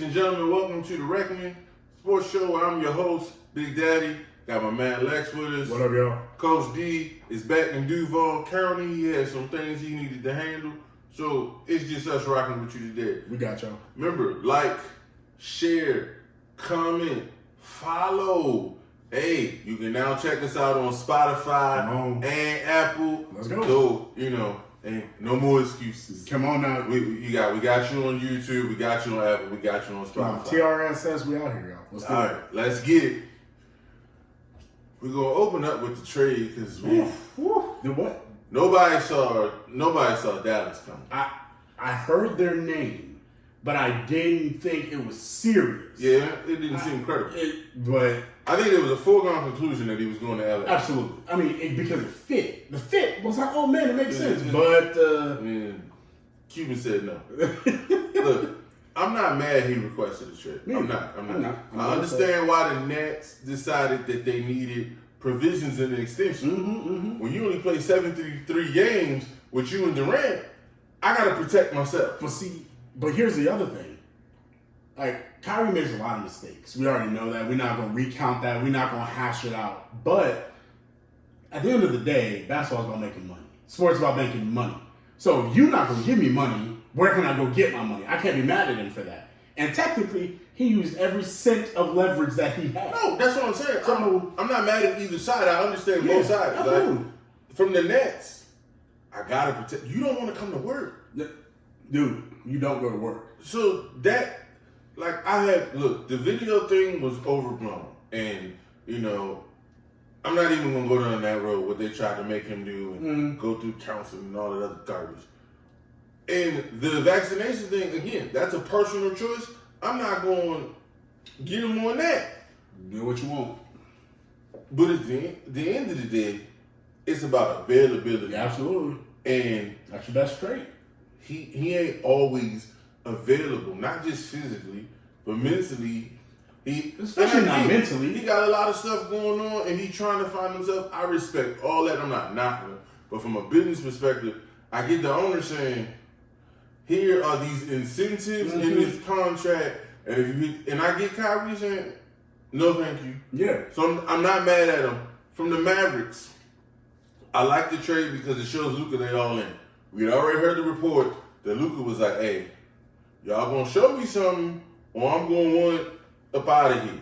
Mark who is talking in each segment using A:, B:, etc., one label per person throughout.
A: and gentlemen, welcome to the Reckoning Sports Show where I'm your host, Big Daddy. Got my man Lex with us.
B: What up, y'all?
A: Coach D is back in Duval County. He had some things he needed to handle. So it's just us rocking with you today.
B: We got y'all.
A: Remember, like, share, comment, follow. Hey, you can now check us out on Spotify and Apple.
B: Let's go.
A: So, and no more excuses.
B: Come on now.
A: We got you on YouTube, we got you on Apple, we got you on Spotify.
B: TRSS, we out here, y'all.
A: All right, let's get it. We're gonna open up with the trade because
B: the what?
A: Nobody saw Dallas coming.
B: I heard their name, but I didn't think it was serious.
A: Yeah, it didn't seem credible.
B: But
A: I think it was a foregone conclusion that he was going to LA.
B: Absolutely. I mean, because it fit. The fit was like, oh man, it makes sense. But
A: Cuban said no. Look, I'm not mad he requested a trade. I'm not. I understand why the Nets decided that they needed provisions in the extension. When you only play 73 games with you and Durant, I got to protect myself.
B: But here's the other thing. Like, Kyrie makes a lot of mistakes. We already know that. We're not going to recount that. We're not going to hash it out. But at the end of the day, basketball's about making money. Sports about making money. So if you're not going to give me money, where can I go get my money? I can't be mad at him for that. And technically, he used every cent of leverage that he had.
A: No, that's what I'm saying. I'm not mad at either side. I understand both sides. Like, from the Nets, I got to protect. You don't want to come to work.
B: Dude, you don't go to work.
A: So that... the video thing was overblown. And, I'm not even going to go down that road, what they tried to make him do and go through counseling and all that other garbage. And the vaccination thing, again, that's a personal choice. I'm not going to get him on that.
B: Do what you want.
A: But at the end of the day, it's about availability.
B: Yeah, absolutely.
A: And
B: that's your best trait.
A: He ain't always available, not just physically, but mentally.
B: Especially not mentally.
A: He got a lot of stuff going on, and he trying to find himself. I respect all that. I'm not knocking him. But from a business perspective, I get the owner saying, here are these incentives in this contract, and I get Kyrie saying, no thank you.
B: Yeah.
A: So I'm not mad at him. From the Mavericks, I like the trade because it shows Luka they all in. We had already heard the report that Luka was like, hey, y'all gonna show me something, or I'm gonna want up out of here.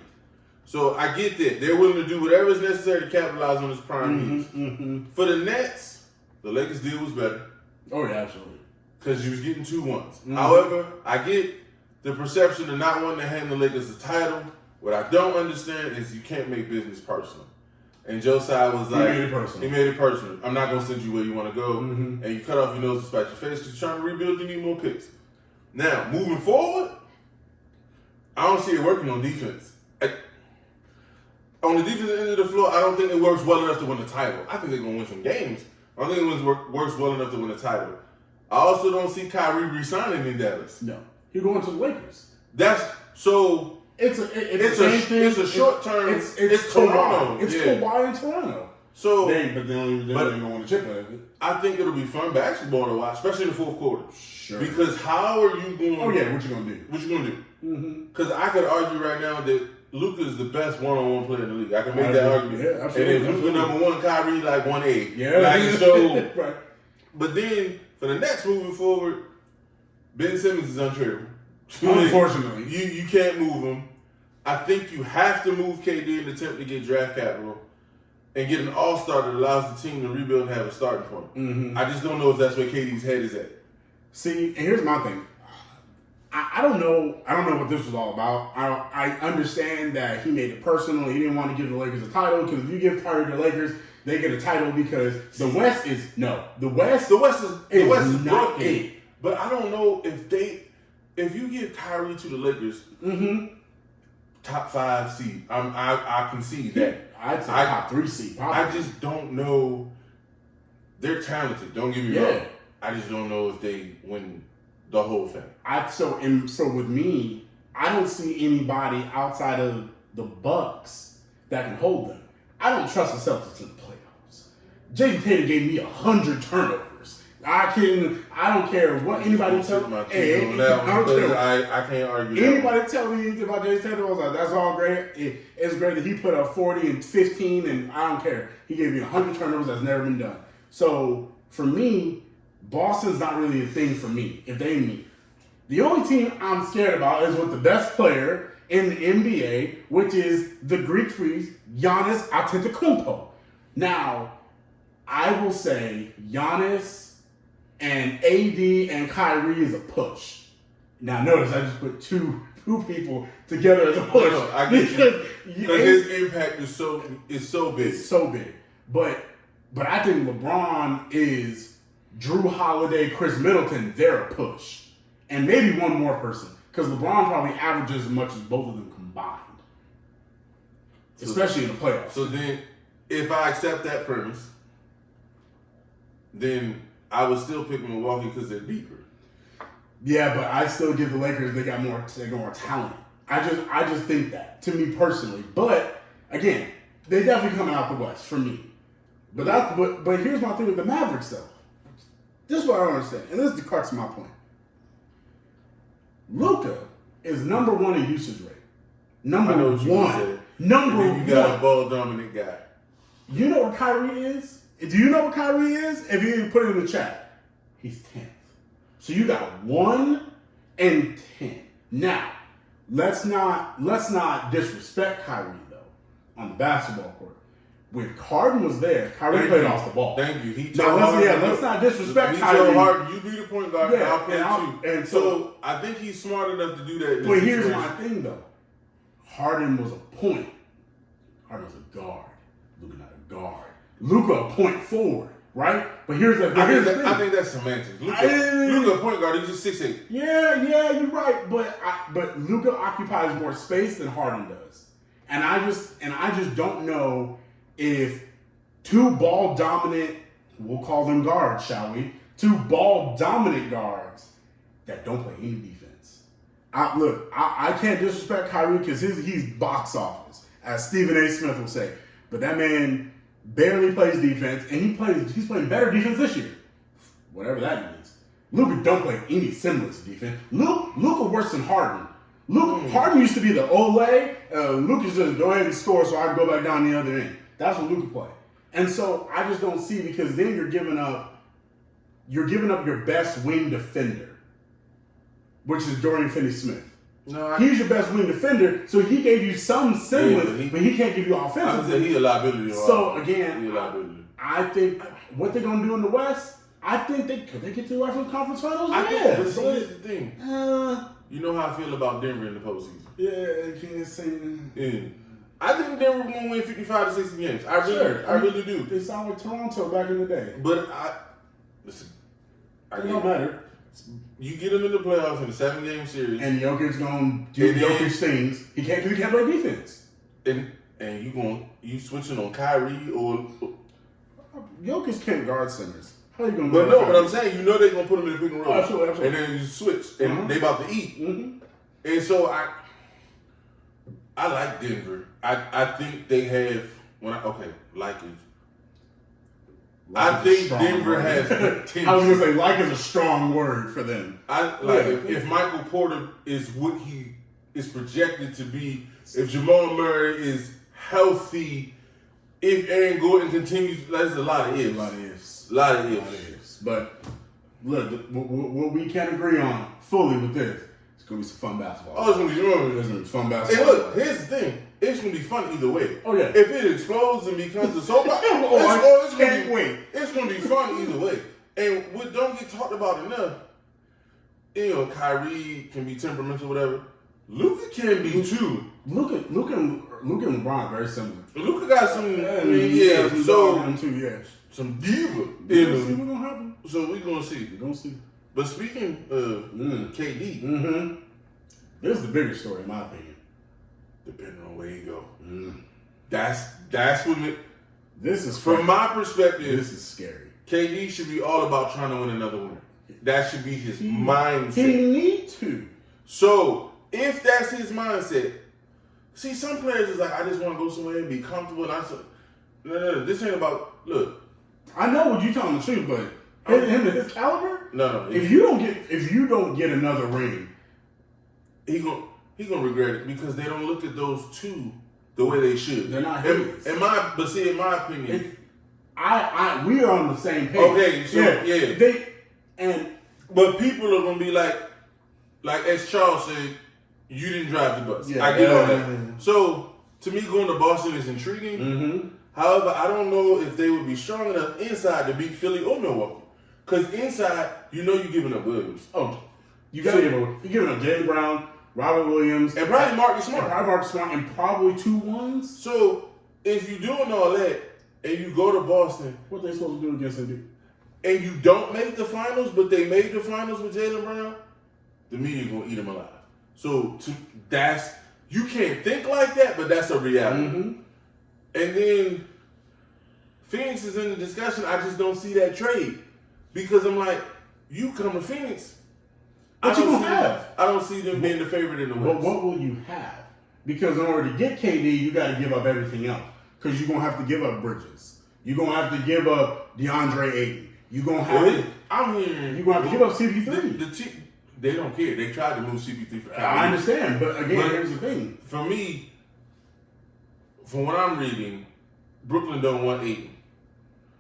A: So I get that. They're willing to do whatever is necessary to capitalize on this prime needs. For the Nets, the Lakers deal was better.
B: Oh, yeah, absolutely.
A: Because you was getting 2-1s. However, I get the perception of not wanting to hand the Lakers the title. What I don't understand is you can't make business personal. And Josiah was like,
B: He made it personal.
A: I'm not going to send you where you want to go. And you cut off your nose to spite your face because you're trying to rebuild, you need more picks. Now, moving forward, I don't see it working on defense. On the defensive end of the floor, I don't think it works well enough to win the title. I think they're going to win some games. I don't think it works well enough to win the title. I also don't see Kyrie re-signing in Dallas.
B: No. He's going to the Lakers.
A: It's a short term. It's Toronto.
B: It's Kawhi in Toronto.
A: So,
B: but they don't want to chip at it.
A: I think it'll be fun basketball to watch, especially in the fourth quarter.
B: Sure.
A: Because how are you going?
B: Oh yeah, what you gonna do?
A: What you gonna do? Because I could argue right now that Luka is the best one-on-one player in the league. I can make that argument.
B: Yeah, absolutely.
A: And if Luka number 1, Kyrie like 1A.
B: Yeah. Right.
A: But then for the Nets moving forward, Ben Simmons is untradeable.
B: Unfortunately,
A: you can't move him. I think you have to move KD in an attempt to get draft capital and get an all-star that allows the team to rebuild and have a starting point. I just don't know if that's where KD's head is at.
B: See, and here's my thing. I don't know. I don't know what this was all about. I understand that he made it personal. He didn't want to give the Lakers a title because if you give Kyrie the Lakers, they get a title because the West is
A: broken. It. But I don't know if you give Kyrie to the Lakers, top 5 seed. I can see that.
B: I'd say top 3 seed. Probably.
A: I just don't know. They're talented. Don't get me wrong. I just don't know if they win the whole thing.
B: So with me, I don't see anybody outside of the Bucks that can hold them. I don't trust the Celtics in the playoffs. Jason Tatum gave me 100 turnovers. I don't care what anybody tell me. Hey,
A: I can't argue.
B: Anybody tell me anything about Jason Tatum, I was like, that's all great. It's great that he put up 40 and 15, and I don't care. He gave me 100 turnovers that's never been done. So for me, Boston's not really a thing for me if they meet. The only team I'm scared about is with the best player in the NBA, which is the Greek freak, Giannis Antetokounmpo. Now, I will say Giannis and AD and Kyrie is a push. Now, notice I just put two people together as a push.
A: No, I get you. Because his impact is so big.
B: It's so big. But I think LeBron is Drew Holiday, Chris Middleton. They're a push. And maybe one more person. Because LeBron probably averages as much as both of them combined. Especially in the playoffs.
A: So then, if I accept that premise, then I would still pick Milwaukee because they're deeper.
B: Yeah, but I still give the Lakers, they got more talent. I just think that, to me personally. But again, they definitely coming out the West for me. But here's my thing with the Mavericks though. This is what I don't understand. And this is the crux of my point. Luka is number 1 in usage rate. Number 1. Number 1.
A: You got a ball dominant guy.
B: You know what Kyrie is? Do you know what Kyrie is? If you didn't put it in the chat, he's 10th. So you got 1 and 10. Now, let's not disrespect Kyrie though on the basketball court. When Harden was there, Kyrie played off the ball.
A: Thank you.
B: Let's not disrespect Kyrie.
A: Harden. You be the point guard, and I'll play too.
B: And so
A: I think he's smart enough to do that.
B: But here's my thing though. Harden was a point. Harden was a guard. Luka not a guard. Luka a point forward, right? But here's the thing.
A: I think that's semantics. Luka a point guard. He's just 6'8".
B: Yeah, you're right. But Luka occupies more space than Harden does, and I just don't know if two ball dominant, we'll call them guards, shall we? Two ball dominant guards that don't play any defense. I can't disrespect Kyrie because he's box office, as Stephen A. Smith will say. But that man barely plays defense, and he's playing better defense this year. Whatever that means. Luka don't play any semblance of defense. Luka worse than Harden. Harden used to be the Ole. Luka just go ahead and score so I can go back down the other end. That's what Luka play. And so I just don't see, because then you're giving up your best wing defender, which is Dorian Finney-Smith. He's your best wing defender, so he gave you some semblance, but he can't give you offensive.
A: He's a liability.
B: So again, I think what they're gonna do in the West, I think could they get to the Western Conference Finals?
A: But here's the thing. You know how I feel about Denver in the postseason.
B: Yeah, I can't say.
A: Yeah. I think Denver will win 55 to 60 games. I really do.
B: They sound like Toronto back in the day.
A: But it
B: don't matter.
A: You get them in the playoffs in a 7-game series,
B: and Jokic's gonna give Jokic things. He can't play defense.
A: And you switching on Kyrie or
B: Jokic can't guard centers. How you gonna?
A: But I'm saying they're gonna put him in the pick and roll.
B: Absolutely.
A: And then you switch, and they about to eat.
B: Mm-hmm.
A: And so I like Denver. I think they have I think Denver has potential.
B: I was gonna say like is a strong word for them.
A: If Michael Porter is what he is projected to be, if Jamal Murray is healthy, if Aaron Gordon continues, there's a lot of ifs. A lot of ifs.
B: But look, what we can agree on fully with this, it's gonna be some fun basketball.
A: Oh, it's gonna be
B: fun basketball.
A: And look, here's the thing. It's gonna be fun either way.
B: Oh yeah.
A: If it explodes and becomes a soap opera, it's gonna be fun either way. And what don't get talked about enough, Kyrie can be temperamental, whatever. Luka can be too.
B: Luka and LeBron are very similar.
A: Luka got some, some diva in him. So we're gonna see. But speaking of KD,
B: this is the bigger story in my opinion.
A: Depending on where you go. That's what
B: this is
A: from my perspective.
B: This is scary.
A: KD should be all about trying to win another one. That should be his mindset.
B: He needs to.
A: So if that's his mindset, see, some players is like, I just want to go somewhere and be comfortable. And no, this ain't about. Look,
B: I know what you're telling the truth, but Him and his caliber?
A: No.
B: If you don't get another ring,
A: he gonna regret it because they don't look at those two the way they should.
B: They're not his.
A: In my opinion,
B: we are on the same page.
A: Okay, so yeah. But people are gonna be like as Charles said, you didn't drive the bus. I get all that. So to me, going to Boston is intriguing.
B: Mm-hmm.
A: However, I don't know if they would be strong enough inside to beat Philly or Milwaukee. Because inside, you're giving up Williams.
B: Oh, you're giving up Jaylen Brown, Robert Williams,
A: and probably Marcus Smart.
B: And probably 2 1s.
A: So if you're doing all that and you go to Boston,
B: what they supposed to do against them?
A: And you don't make the finals, but they made the finals with Jaylen Brown, the media gonna eat him alive. So you can't think like that, but that's a reality.
B: Mm-hmm.
A: And then Phoenix is in the discussion. I just don't see that trade because I'm like, you come to Phoenix.
B: What you gonna have?
A: I don't see them being the favorite in the West.
B: But what will you have? Because in order to get KD, you got to give up everything else. Because you're gonna have to give up Bridges. You're gonna have to give up DeAndre Ayton. You're gonna have to. You're gonna have to give up CP3.
A: They don't care. They tried to move CP3 for Kyrie.
B: I understand, but again, here's the thing.
A: For me, from what I'm reading, Brooklyn don't want Ayton.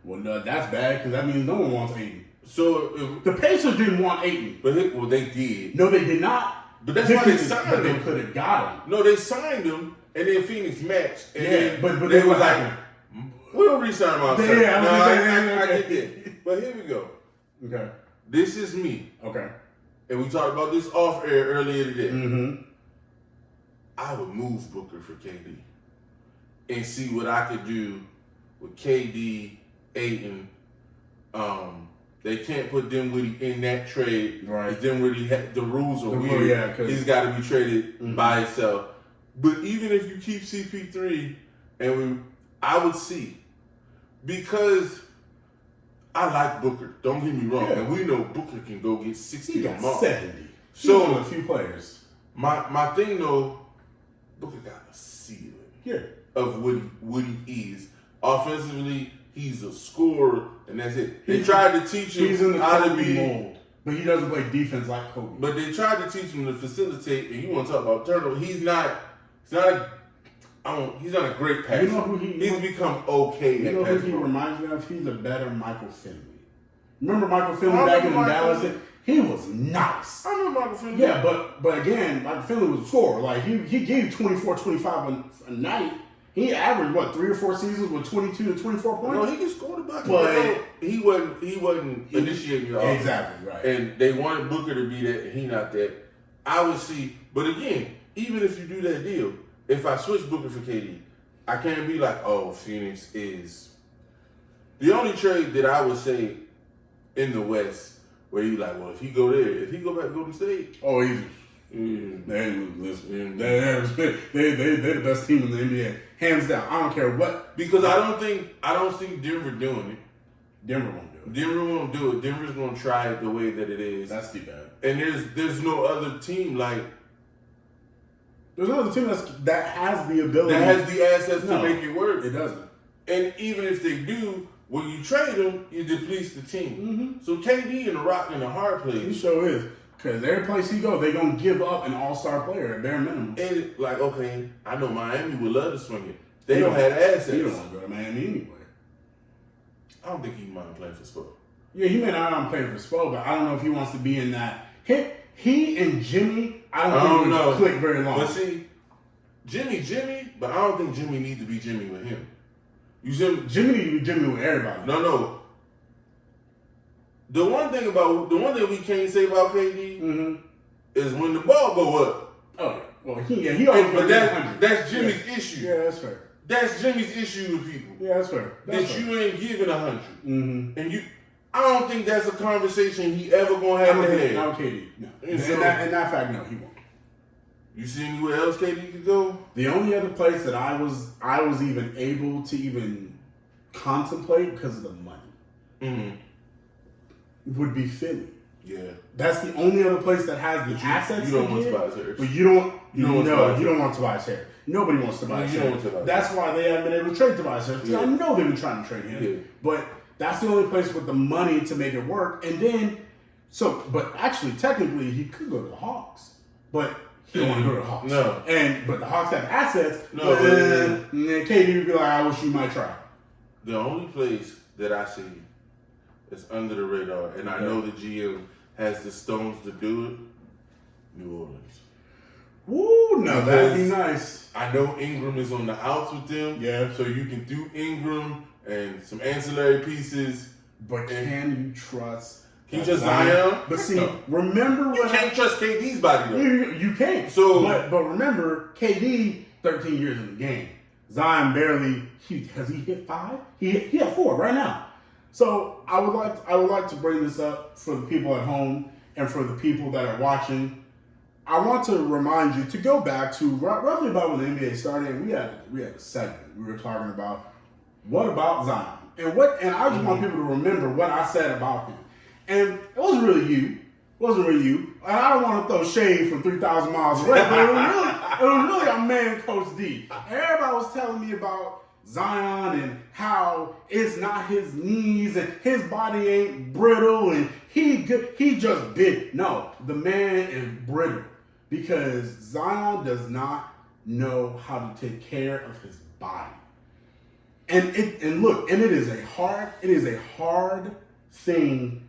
B: Well, no, that's bad because that means no one wants Ayton.
A: So
B: the Pacers didn't want Ayton.
A: But they did.
B: No, they did not.
A: But that's why they signed him.
B: They could have got him.
A: No, they signed him, and then Phoenix matched. And
B: but they was like,
A: we don't re-sign him outside. I get that. But here we go.
B: Okay.
A: This is me.
B: Okay.
A: And we talked about this off air earlier today.
B: Mm-hmm.
A: I would move Booker for KD and see what I could do with KD, Ayton. They can't put Dinwiddie in that trade.
B: Right.
A: Dinwiddie, the rules are weird.
B: Yeah,
A: he's got to be traded by himself. But even if you keep CP3, I would see. Because I like Booker. Don't get me wrong. And we know Booker can go get 60
B: he got
A: tomorrow.
B: 70.
A: So
B: a few players.
A: My thing though, Booker got a ceiling of what he is. Offensively, he's a scorer, and that's it. They tried to teach him how to be
B: mold, but he doesn't play defense like Kobe.
A: But they tried to teach him to facilitate, and you want to talk about turnover. He's not a great passer.
B: You know who
A: he's become okay at
B: passing. Who he reminds me of? He's a better Michael Finley. Remember Michael Finley back in Dallas? He was nice.
A: I know Michael Finley.
B: Yeah, but again, Michael Finley was a scorer. Like he gave 24, 25 a night. He averaged 3 or 4 seasons with 22 to 24 points.
A: No, he can score the bucket, but he wasn't initiating the offense.
B: Exactly right.
A: And they wanted Booker to be that, and he not that. I would see, but again, even if you do that deal, if I switch Booker for KD, I can't be like, oh, Phoenix is the only trade that I would say in the West where you like, well, if he go back to Golden State,
B: oh, easy. They're the best team in the NBA, hands down. I don't care what.
A: Because I don't think Denver doing it.
B: Denver won't do it.
A: Denver won't do it. Denver's gonna try it the way that it is.
B: That's too bad.
A: And there's no other team like.
B: There's another team that has the ability.
A: That has the assets to make it work.
B: It doesn't.
A: And even if they do, when you trade them, you deplete the team. Mm-hmm. So KD and the Rock in the hard place.
B: He sure is. Because every place he goes, they're going to give up an all-star player at bare minimum.
A: And okay, I know Miami would love to swing it. They don't have assets.
B: He don't want to go to Miami anyway.
A: I don't think he mind playing for Spo.
B: Yeah, he may not want to play for Spo, but I don't know if he wants to be in that. He and Jimmy, I don't think click very long.
A: But see, Jimmy, but I don't think Jimmy needs to be Jimmy with him. You see,
B: Jimmy needs to be Jimmy with everybody.
A: No. The one thing we can't say about KD is when the ball go up.
B: Oh, well, he always
A: but that's Jimmy's issue.
B: Yeah, that's fair.
A: That's Jimmy's issue with people.
B: Yeah, that's fair.
A: You ain't giving 100, and I don't think that's a conversation he ever gonna have to have.
B: Not KD, no. And that fact, no, he won't.
A: You see anywhere else KD could go?
B: The only other place that I was even able to even contemplate because of the money would be Philly. Yeah, that's the only other place that has the assets.
A: You don't want Tobias Harris,
B: but you don't want Tobias Harris. Nobody wants Tobias Harris. That's why they haven't been able to trade Tobias Harris. Yeah. I know they've been trying to trade him, but that's the only place with the money to make it work. And then, but actually, technically, he could go to the Hawks, but he don't want to go to the Hawks.
A: No.
B: But the Hawks have assets.
A: No.
B: And then KD would be like, I wish you might try.
A: The only place that I see is under the radar, and I know the GM has the stones to do it, New Orleans.
B: Woo, no, that'd be nice.
A: I know Ingram is on the outs with them.
B: Yeah.
A: So you can do Ingram and some ancillary pieces.
B: But can you trust?
A: Can you trust Zion?
B: But see, remember
A: you
B: what
A: can't trust KD's body though.
B: You can't.
A: So,
B: but remember, KD 13 years in the game. Zion barely. Has he hit 5? He had 4 right now. So I would like to bring this up for the people at home and for the people that are watching. I want to remind you to go back to roughly about when the NBA started. And we had a segment. We were talking about what about Zion and I just want people to remember what I said about him. And it wasn't really you. And I don't want to throw shade from 3,000 miles away, but it was really our man, Coach D. And everybody was telling me about Zion and how it's not his knees and his body ain't brittle and he just big. No, the man is brittle because Zion does not know how to take care of his body. And it is a hard thing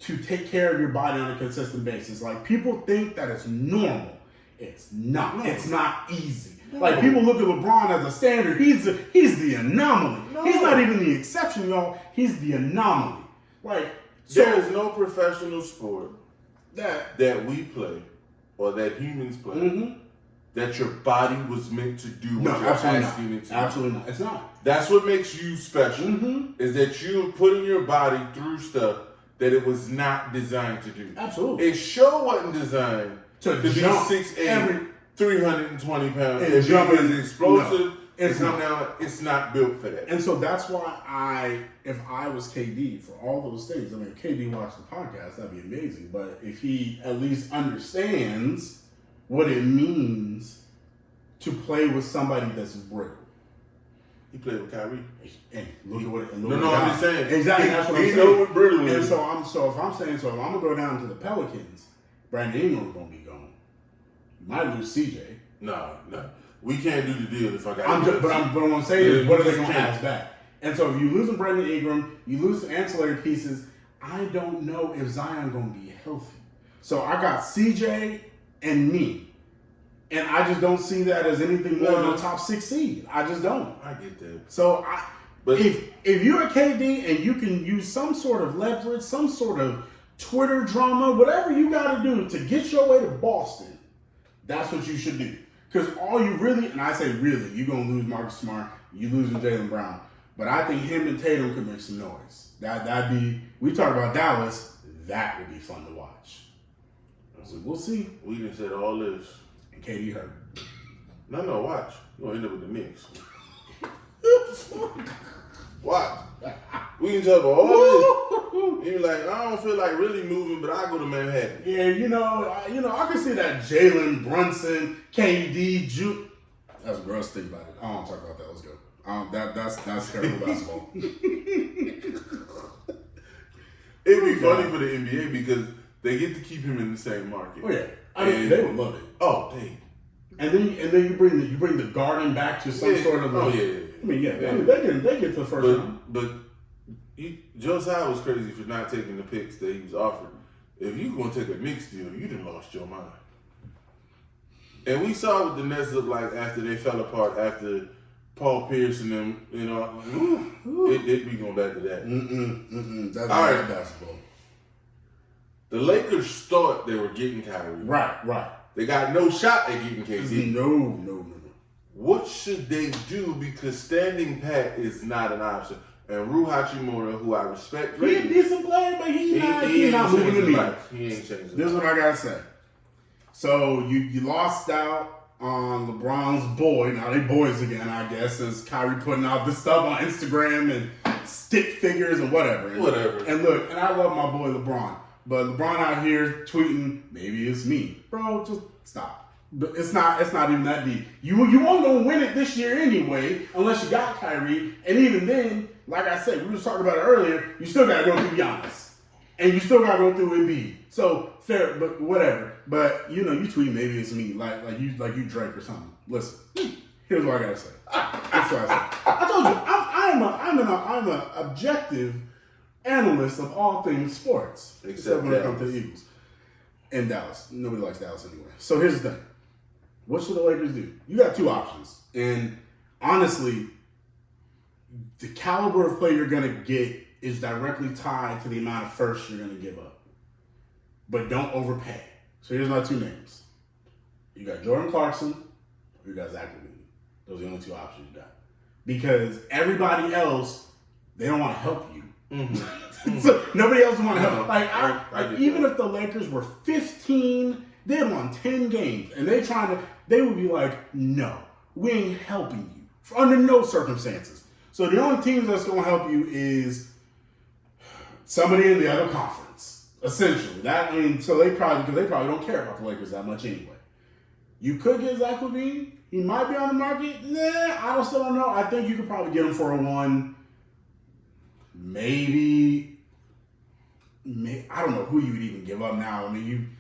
B: to take care of your body on a consistent basis. Like, people think that it's normal. It's not. No. It's not easy. No. Like, people look at LeBron as a standard. He's the anomaly. No. He's not even the exception, y'all. He's the anomaly. Like,
A: there is no professional sport that we play or that humans play that your body was meant to do what you're asking it to do.
B: Absolutely not. It's not.
A: That's what makes you special. Is that you're putting your body through stuff that it was not designed to do.
B: Absolutely.
A: It sure wasn't designed to be 6'8", 320 pounds. And jump as explosive. No, it's not built for that.
B: And so that's why if I was KD for all those things, I mean, if KD watched the podcast, that'd be amazing. But if he at least understands what it means to play with somebody that's brittle.
A: He played with Kyrie.
B: And look at what.
A: No, I'm just saying.
B: Exactly, that's what I'm saying.
A: He know what brittle is.
B: And so if I'm gonna go down to the Pelicans, Brandon Ingram's gonna be gone. You might lose CJ.
A: No. We can't do the deal if I got.
B: But what I'm saying is, what are they gonna ask back? And so if you lose Brandon Ingram, you lose some ancillary pieces. I don't know if Zion gonna be healthy. So I got CJ and me. And I just don't see that as anything more than a top 6 seed. I just don't.
A: I get that.
B: So if you're a KD and you can use some sort of leverage, some sort of Twitter drama, whatever you got to do to get your way to Boston, that's what you should do. Because all you really, and I say really, you're going to lose Marcus Smart, you losing Jaylen Brown. But I think him and Tatum could make some noise. That'd be, we talk about Dallas, that would be fun to watch. So we'll see.
A: We just said all this.
B: KD hurt.
A: No, watch. You're going to end up with the Knicks. Watch. We can talk about all this. You're like, I don't feel like really moving, but I go to Manhattan.
B: Yeah, I can see that Jalen Brunson, KD, That's gross. Think about it. I don't want to talk about that. Let's go. That's terrible basketball.
A: It'd be funny for the NBA because they get to keep him in the same market.
B: Oh yeah. I mean, they would love it.
A: Oh, dang. And
B: then you bring the Garden back to some sort of. I mean, they get to the first round.
A: But Joe Tsai was crazy for not taking the picks that he was offered. If you gonna take a Knicks deal, you done lost your mind. And we saw what the Nets looked like after they fell apart after Paul Pierce and them. It be going back to that.
B: That's all right. Basketball.
A: The Lakers thought they were getting Kyrie.
B: Right.
A: They got no shot at getting KD.
B: No.
A: What should they do? Because standing pat is not an option. And Rui Hachimura, who I respect,
B: he's a decent player, but he's not moving the needle.
A: He ain't changing.
B: This is what I gotta say. So you lost out on LeBron's boy. Now they boys again, I guess, as Kyrie putting out this stuff on Instagram and stick figures and whatever. And look, and I love my boy LeBron. But LeBron out here tweeting, maybe it's me. Bro, just stop. But it's not even that deep. You won't gonna win it this year anyway, unless you got Kyrie. And even then, like I said, we were talking about it earlier, you still gotta go through Giannis. And you still gotta go through Embiid. So fair, but whatever. But you tweet maybe it's me, like you Drake or something. Listen, here's what I gotta say. That's what I said. I told you, I'm an objective analyst of all things sports. Except when it comes to the Eagles. And Dallas. Nobody likes Dallas anyway. So here's the thing. What should the Lakers do? You got two options. And honestly, the caliber of play you're going to get is directly tied to the amount of firsts you're going to give up. But don't overpay. So here's my two names. You got Jordan Clarkson or you got Zach LaVine. Those are the only two options you got. Because everybody else, they don't want to help you. Mm-hmm. So nobody else want to help. Like even if the Lakers were 15, they won 10 games, and they would be like, no, we ain't helping you under no circumstances. So the only teams that's going to help you is somebody in the other conference, essentially. So they probably don't care about the Lakers that much anyway. You could get Zach LaVine. He might be on the market. Nah, I still don't know. I think you could probably get him for a 1. Maybe I don't know who you would even give up now. I mean,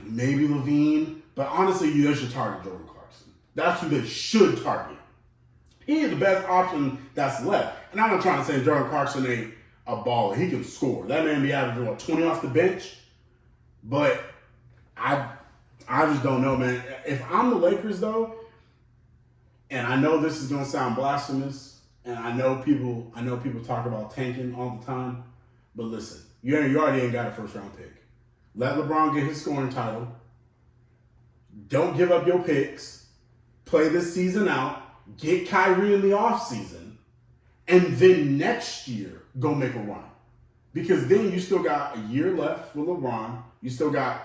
B: maybe LaVine, but honestly, they should target Jordan Clarkson. That's who they should target. He is the best option that's left. And I'm not trying to say Jordan Clarkson ain't a baller. He can score. That man be averaging 20 off the bench. But I just don't know, man. If I'm the Lakers, though, and I know this is gonna sound blasphemous. And I know people talk about tanking all the time, but listen, you already ain't got a first round pick. Let LeBron get his scoring title. Don't give up your picks. Play this season out. Get Kyrie in the offseason. And then next year, go make a run. Because then you still got a year left with LeBron. You still got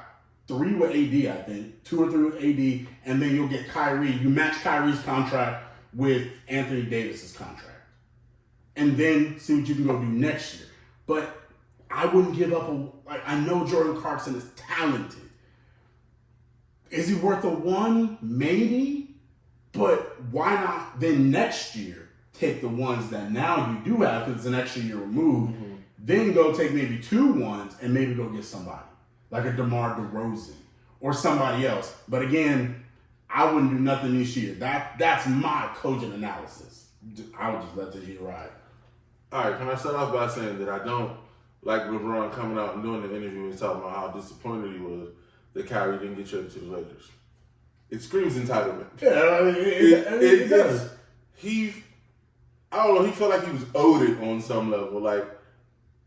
B: 3 with AD, I think. 2 or 3 with AD. And then you'll get Kyrie. You match Kyrie's contract with Anthony Davis's contract. And then see what you can go do next year. But I wouldn't give up I know Jordan Clarkson is talented. Is he worth a 1? Maybe. But why not then next year take the ones that now you do have, because it's an extra year removed, then go take maybe 2 ones and maybe go get somebody. Like a DeMar DeRozan or somebody else. But again, I wouldn't do nothing this year. That's my cogent analysis. I would just let this year ride.
A: All right, can I start off by saying that I don't like LeBron coming out and doing the interview and talking about how disappointed he was that Kyrie didn't get traded to the Lakers. It screams entitlement.
B: Yeah, it does.
A: I don't know, he felt like he was owed it on some level. Like,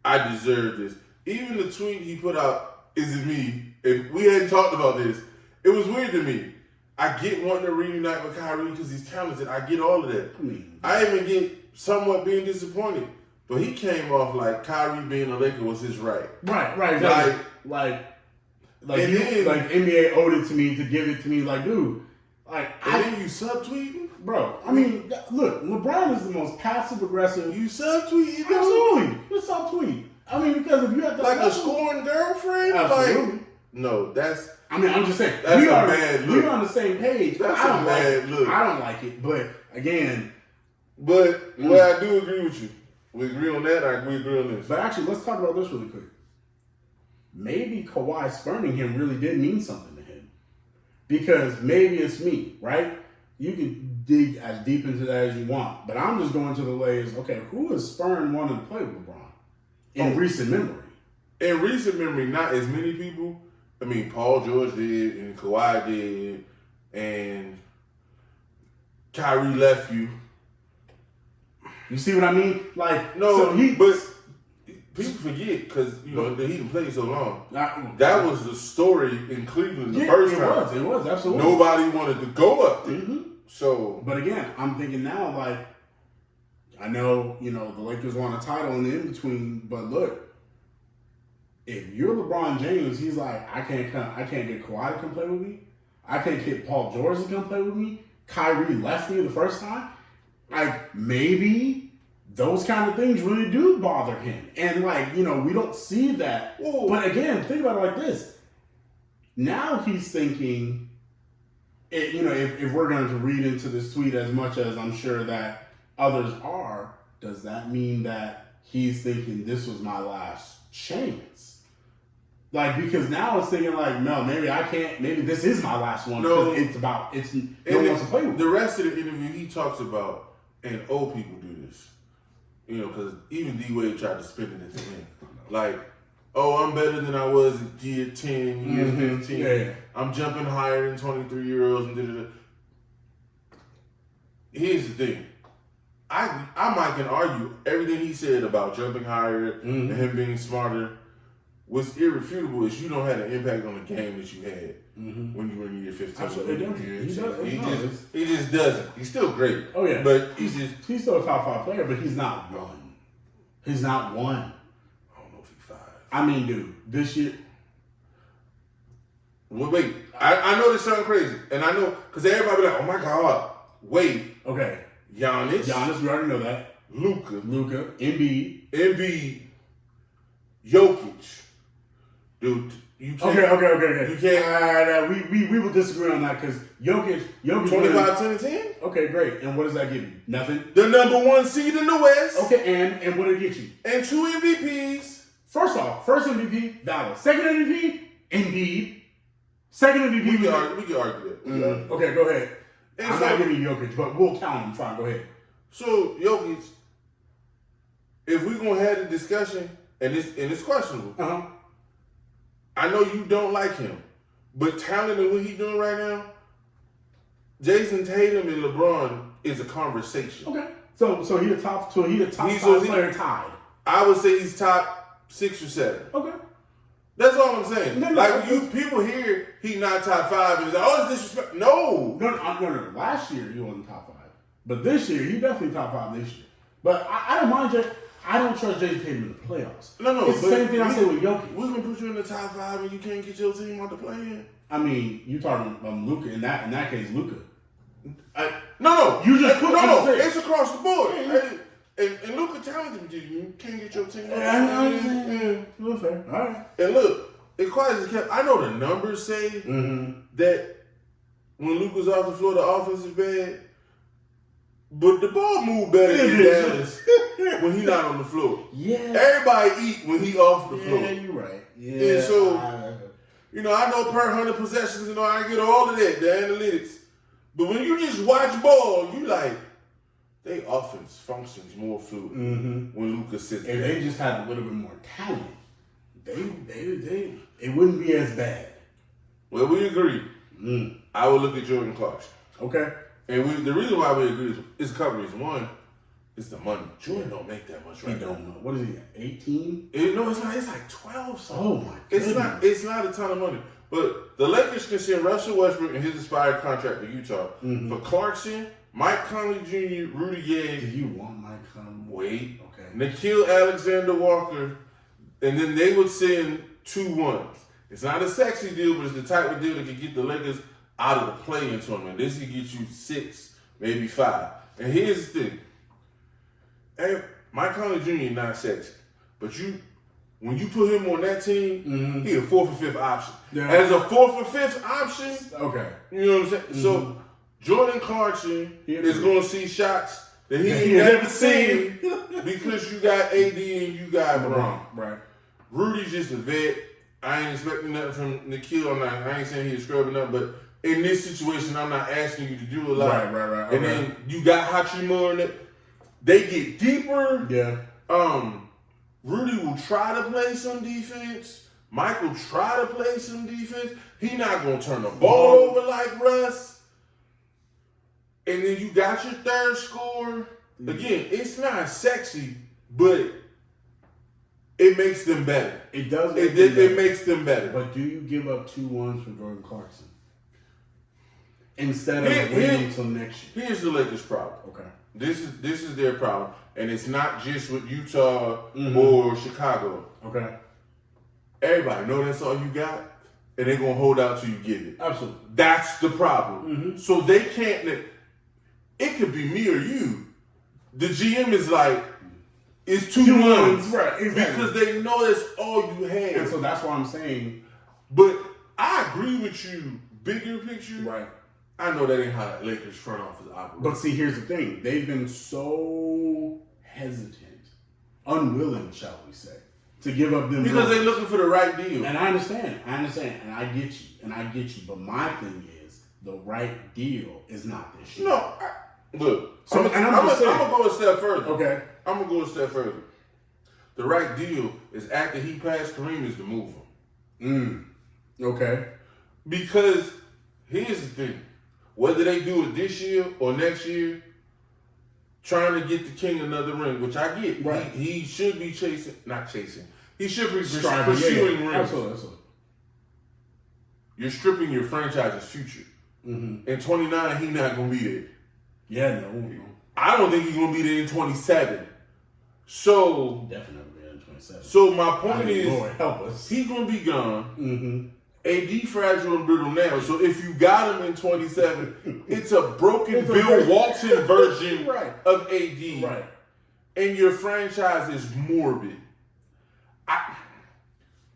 A: I deserve this. Even the tweet he put out, "Is it me?" And we hadn't talked about this. It was weird to me. I get wanting to reunite with Kyrie because he's talented. I get all of that. I even get somewhat being disappointed. But he came off like Kyrie being a Laker was his right.
B: Right. Exactly. Like NBA owed it to me to give it to me. Like, dude.
A: Then you subtweeting?
B: Bro, I mean, look, LeBron is the most passive-aggressive.
A: You subtweeting?
B: Absolutely. You subtweet. I mean, because if you have to...
A: Like a scoring girlfriend?
B: Absolutely.
A: No, that's...
B: I'm just saying.
A: That's a bad look.
B: We're on the same page.
A: That's a bad look.
B: I don't like it, but again...
A: But I do agree with you. We agree on that, we agree on this.
B: But actually, let's talk about this really quick. Maybe Kawhi spurning him really did mean something to him. Because maybe it's me, right? You can dig as deep into that as you want. But I'm just going to the layers, okay, who is spurring wanting to play with LeBron in recent memory?
A: In recent memory, not as many people. I mean, Paul George did, and Kawhi did, and Kyrie left you.
B: You see what I mean? Like,
A: no, but people forget because he didn't play so long. That was the story in Cleveland the first time.
B: It was absolutely.
A: Nobody wanted to go up there.
B: Mm-hmm.
A: So,
B: but again, I'm thinking now, like, I know the Lakers want a title in the in between, but look, if you're LeBron James, he's like, I can't get Kawhi to come play with me. I can't get Paul George to come play with me. Kyrie left me the first time. Like, maybe those kind of things really do bother him. And, we don't see that. Ooh. But again, think about it like this. Now he's thinking, if we're going to read into this tweet as much as I'm sure that others are, does that mean that he's thinking this was my last chance? Like, because now it's thinking like, no, maybe I can't. Maybe this is my last one.
A: No,
B: it's no one wants to play with
A: the rest of the interview. He talks about, and old people do this, because even D Wade tried to spin it at the end, like, oh, I'm better than I was at year 10, year 15.
B: Yeah.
A: I'm jumping higher than 23-year-olds and da-da-da. Here's the thing. I might can argue everything he said about jumping higher and him being smarter was irrefutable as you don't have an impact on the game that you had when you were in year 15.
B: Absolutely.
A: He just doesn't. He's still great.
B: Oh, yeah.
A: But
B: he's still a top 5 player, but he's not one. He's not one.
A: I don't know if he's 5.
B: I mean, dude, this year.
A: Well, wait. I know this sounds crazy. And I know, because everybody be like, oh my God. Wait.
B: Okay.
A: Giannis,
B: we already know that.
A: Luka,
B: Embiid,
A: Jokic. Dude, you can't.
B: Okay.
A: You can't.
B: We will disagree on that because Jokic
A: 25, 10, and 10?
B: Okay, great. And what does that give you? Nothing.
A: The number 1 seed in the West.
B: Okay, and what did it get you?
A: And 2 MVPs.
B: First MVP, valid. Second MVP, Embiid. Second MVP.
A: We can argue that.
B: Okay, go ahead.
A: And
B: I'm not giving you Jokic, but we'll count him. Fine, go ahead.
A: So, Jokic, if we're going to have a discussion, and it's questionable, I know you don't like him, but talent and what he's doing right now, Jason Tatum and LeBron is a conversation.
B: Okay. So he the top 5 player tied.
A: I would say he's top 6 or 7.
B: Okay.
A: That's all I'm saying.
B: No,
A: people hear he not top 5 and it's like, oh, it's disrespect. No.
B: No. Last year he wasn't top 5, but this year he definitely top 5 this year. But I don't mind I don't trust Jason Tatum in the playoffs.
A: No.
B: It's the same thing I say with Jokic.
A: Who's gonna put you in the top 5 and you can't get your team out the play-in?
B: I mean, you talking Luka in that case, Luka.
A: No.
B: You just put
A: it's across the board. And Luka talented, you can't get your team.
B: Yeah, fair. All right.
A: And look, it quiet as kept. I know the numbers say that when Luka's off the floor, the offense is bad. But the ball move better in Dallas when he's not on the floor.
B: Yeah.
A: Everybody eat when he off the floor.
B: Yeah, you're right. Yeah.
A: And so, I know per 100 possessions, I get all of that, the analytics. But when you just watch ball, you like, they offense functions more fluid when Luka sits there.
B: If they just had a little bit more talent, it wouldn't be as bad.
A: Well, we agree. I would look at Jordan Clarkson.
B: Okay.
A: And the reason why we agree is a couple reasons. One, it's the money. Jordan don't make that much right now.
B: He don't know. What is he, 18?
A: No, it's not. It's like 12 something.
B: Oh, my goodness.
A: It's not a ton of money. But the Lakers can send Russell Westbrook and his expired contract to Utah. For Clarkson, Mike Conley Jr., Rudy Gay.
B: Do you want Mike Conley?
A: Wait.
B: Okay.
A: Nikhil Alexander-Walker. And then they would send 2 ones. It's not a sexy deal, but it's the type of deal that could get the Lakers out of the play-in tournament. This could get you 6, maybe 5. And here's the thing. Hey, Mike Conley Jr. is not sexy. But when you put him on that team, he's a 4th or 5th option. Yeah. As a 4th or 5th option,
B: okay.
A: You know what I'm saying? So Jordan Clarkson is going to see shots that he ain't never seen because you got AD and you got Braun.
B: Right.
A: Rudy's just a vet. I ain't expecting nothing from Nikhil. I ain't saying he's scrubbing up, but in this situation, I'm not asking you to do a lot.
B: Right.
A: And then you got Hachimura in it. They get deeper.
B: Yeah.
A: Rudy will try to play some defense. Mike will try to play some defense. He not going to turn the ball over like Russ. And then you got your third scorer. Again, it's not sexy, but it makes them better.
B: It does.
A: It makes them better.
B: But do you give up 2 ones for Jordan Clarkson instead of waiting until next year?
A: Here's the Lakers' problem.
B: Okay.
A: This is their problem, and it's not just with Utah or Chicago.
B: Okay.
A: Everybody know that's all you got, and they're gonna hold out till you get it.
B: Absolutely.
A: That's the problem. So they can't. It could be me or you. The GM is like, it's 2 ones,
B: right? Exactly.
A: Because they know that's all you have.
B: And so that's why I'm saying.
A: But I agree with you. Bigger picture,
B: right?
A: I know that ain't how the Lakers front office operates.
B: But see, here's the thing. They've been so hesitant, unwilling, shall we say, to give up them
A: because they're looking for the right deal.
B: And I understand, and I get you. But my thing is, the right deal is not this year.
A: No, look.
B: So,
A: I'm gonna go a step further.
B: Okay.
A: I'm gonna go a step further. The right deal is after he passed Kareem is to move him.
B: Okay.
A: Because here's the thing. Whether they do it this year or next year, trying to get the king another ring, which I get.
B: Right.
A: He should be not chasing. He should be
B: Striving,
A: pursuing rings.
B: Absolutely.
A: You're stripping your franchise's future.
B: Mm-hmm.
A: In 29, he's not going to be there.
B: Yeah, no.
A: I don't think he's going to be there in 27. So
B: Definitely be there in 27.
A: So my point is,
B: Lord help us.
A: He's going to be gone.
B: Mm-hmm.
A: AD fragile and brittle now. So if you got him in 27, it's a broken Bill Walton version
B: right.
A: of AD.
B: Right.
A: And your franchise is morbid.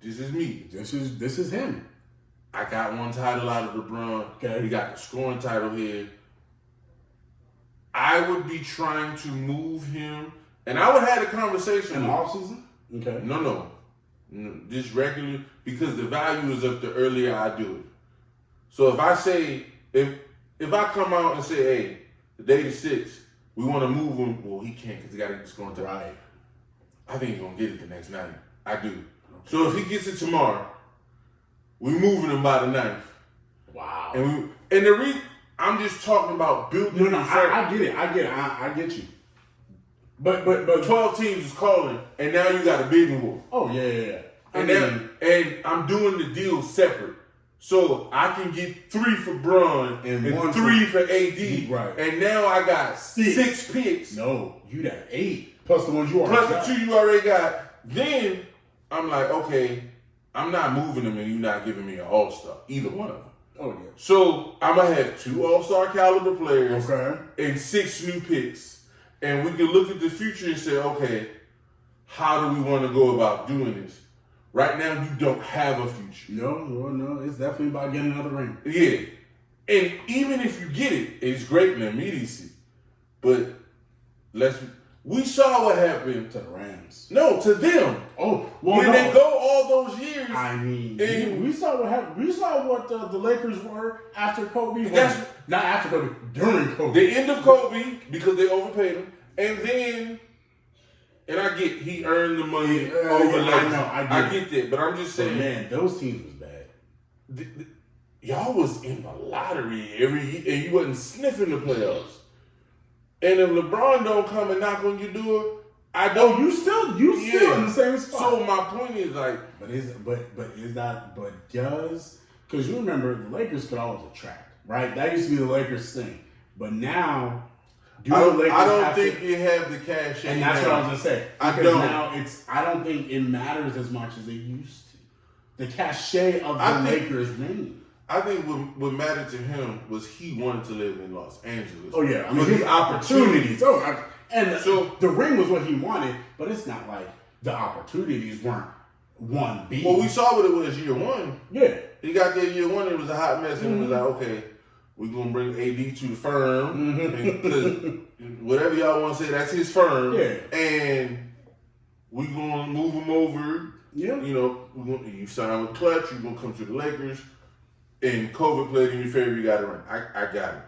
A: This is me.
B: This is him.
A: I got one title out of LeBron.
B: Okay.
A: We got the scoring title here. I would be trying to move him, and I would have had a conversation
B: in the
A: with
B: offseason? Okay.
A: No. Just regular, because the value is up the earlier I do it. So if I say, if I come out and say, hey, the date is 6, we want to move him, well, he can't because he got to get the scoring title.
B: Right.
A: I think he's going to get it the next night. I do. Okay. So if he gets it tomorrow, we moving him by the 9th.
B: Wow.
A: And the reason I'm just talking about building.
B: No, I get it. I get you. But
A: 12 teams is calling, and now you got a bidding war.
B: Oh yeah.
A: And I'm doing the deal separate, so I can get 3 for Bron and 3 for AD.
B: Right.
A: And now I got 6 picks.
B: No, you got 8 plus the ones you already
A: plus
B: got.
A: the 2 you already got. Then I'm like, okay, I'm not moving them, and you're not giving me an all-star, either one of them.
B: Oh yeah.
A: So I'm gonna have 2 all-star caliber players,
B: okay,
A: and 6 new picks, and we can look at the future and say, okay, how do we want to go about doing this? Right now, you don't have a future.
B: No, it's definitely about getting another ring.
A: Yeah, and even if you get it, it's great in immediacy, but we saw what happened
B: to the Rams.
A: No, to them.
B: Oh, well,
A: when they go all those years.
B: I mean, we saw what happened. We saw what the Lakers were after Kobe. Not after Kobe, during Kobe.
A: The end of Kobe because they overpaid him, and then, and I get he earned the money over. I get that, but I'm just saying,
B: man, those teams was bad.
A: Y'all was in the lottery every year, and you wasn't sniffing the playoffs. And if LeBron don't come and knock on your door, I don't.
B: You still in the same spot.
A: So my point is like,
B: because you remember the Lakers could always attract, right? That used to be the Lakers thing, but now
A: I don't think you have the cash.
B: And that's what I was gonna say.
A: I don't.
B: Now I don't think it matters as much as it used to. The cachet of the Lakers name.
A: I think what mattered to him was he wanted to live in Los Angeles.
B: Oh yeah, I mean his opportunities. So the ring was what he wanted, but it's not like the opportunities weren't 1B.
A: Well, we saw what it was year 1.
B: Yeah,
A: he got there year 1. It was a hot mess, and it was like, okay, we're gonna bring AD to the firm, and whatever y'all want to say, that's his firm.
B: Yeah, and
A: we gonna move him over.
B: Yeah,
A: you sign with Clutch. You're gonna come to the Lakers. And COVID played in your favor, you got to run. I got it.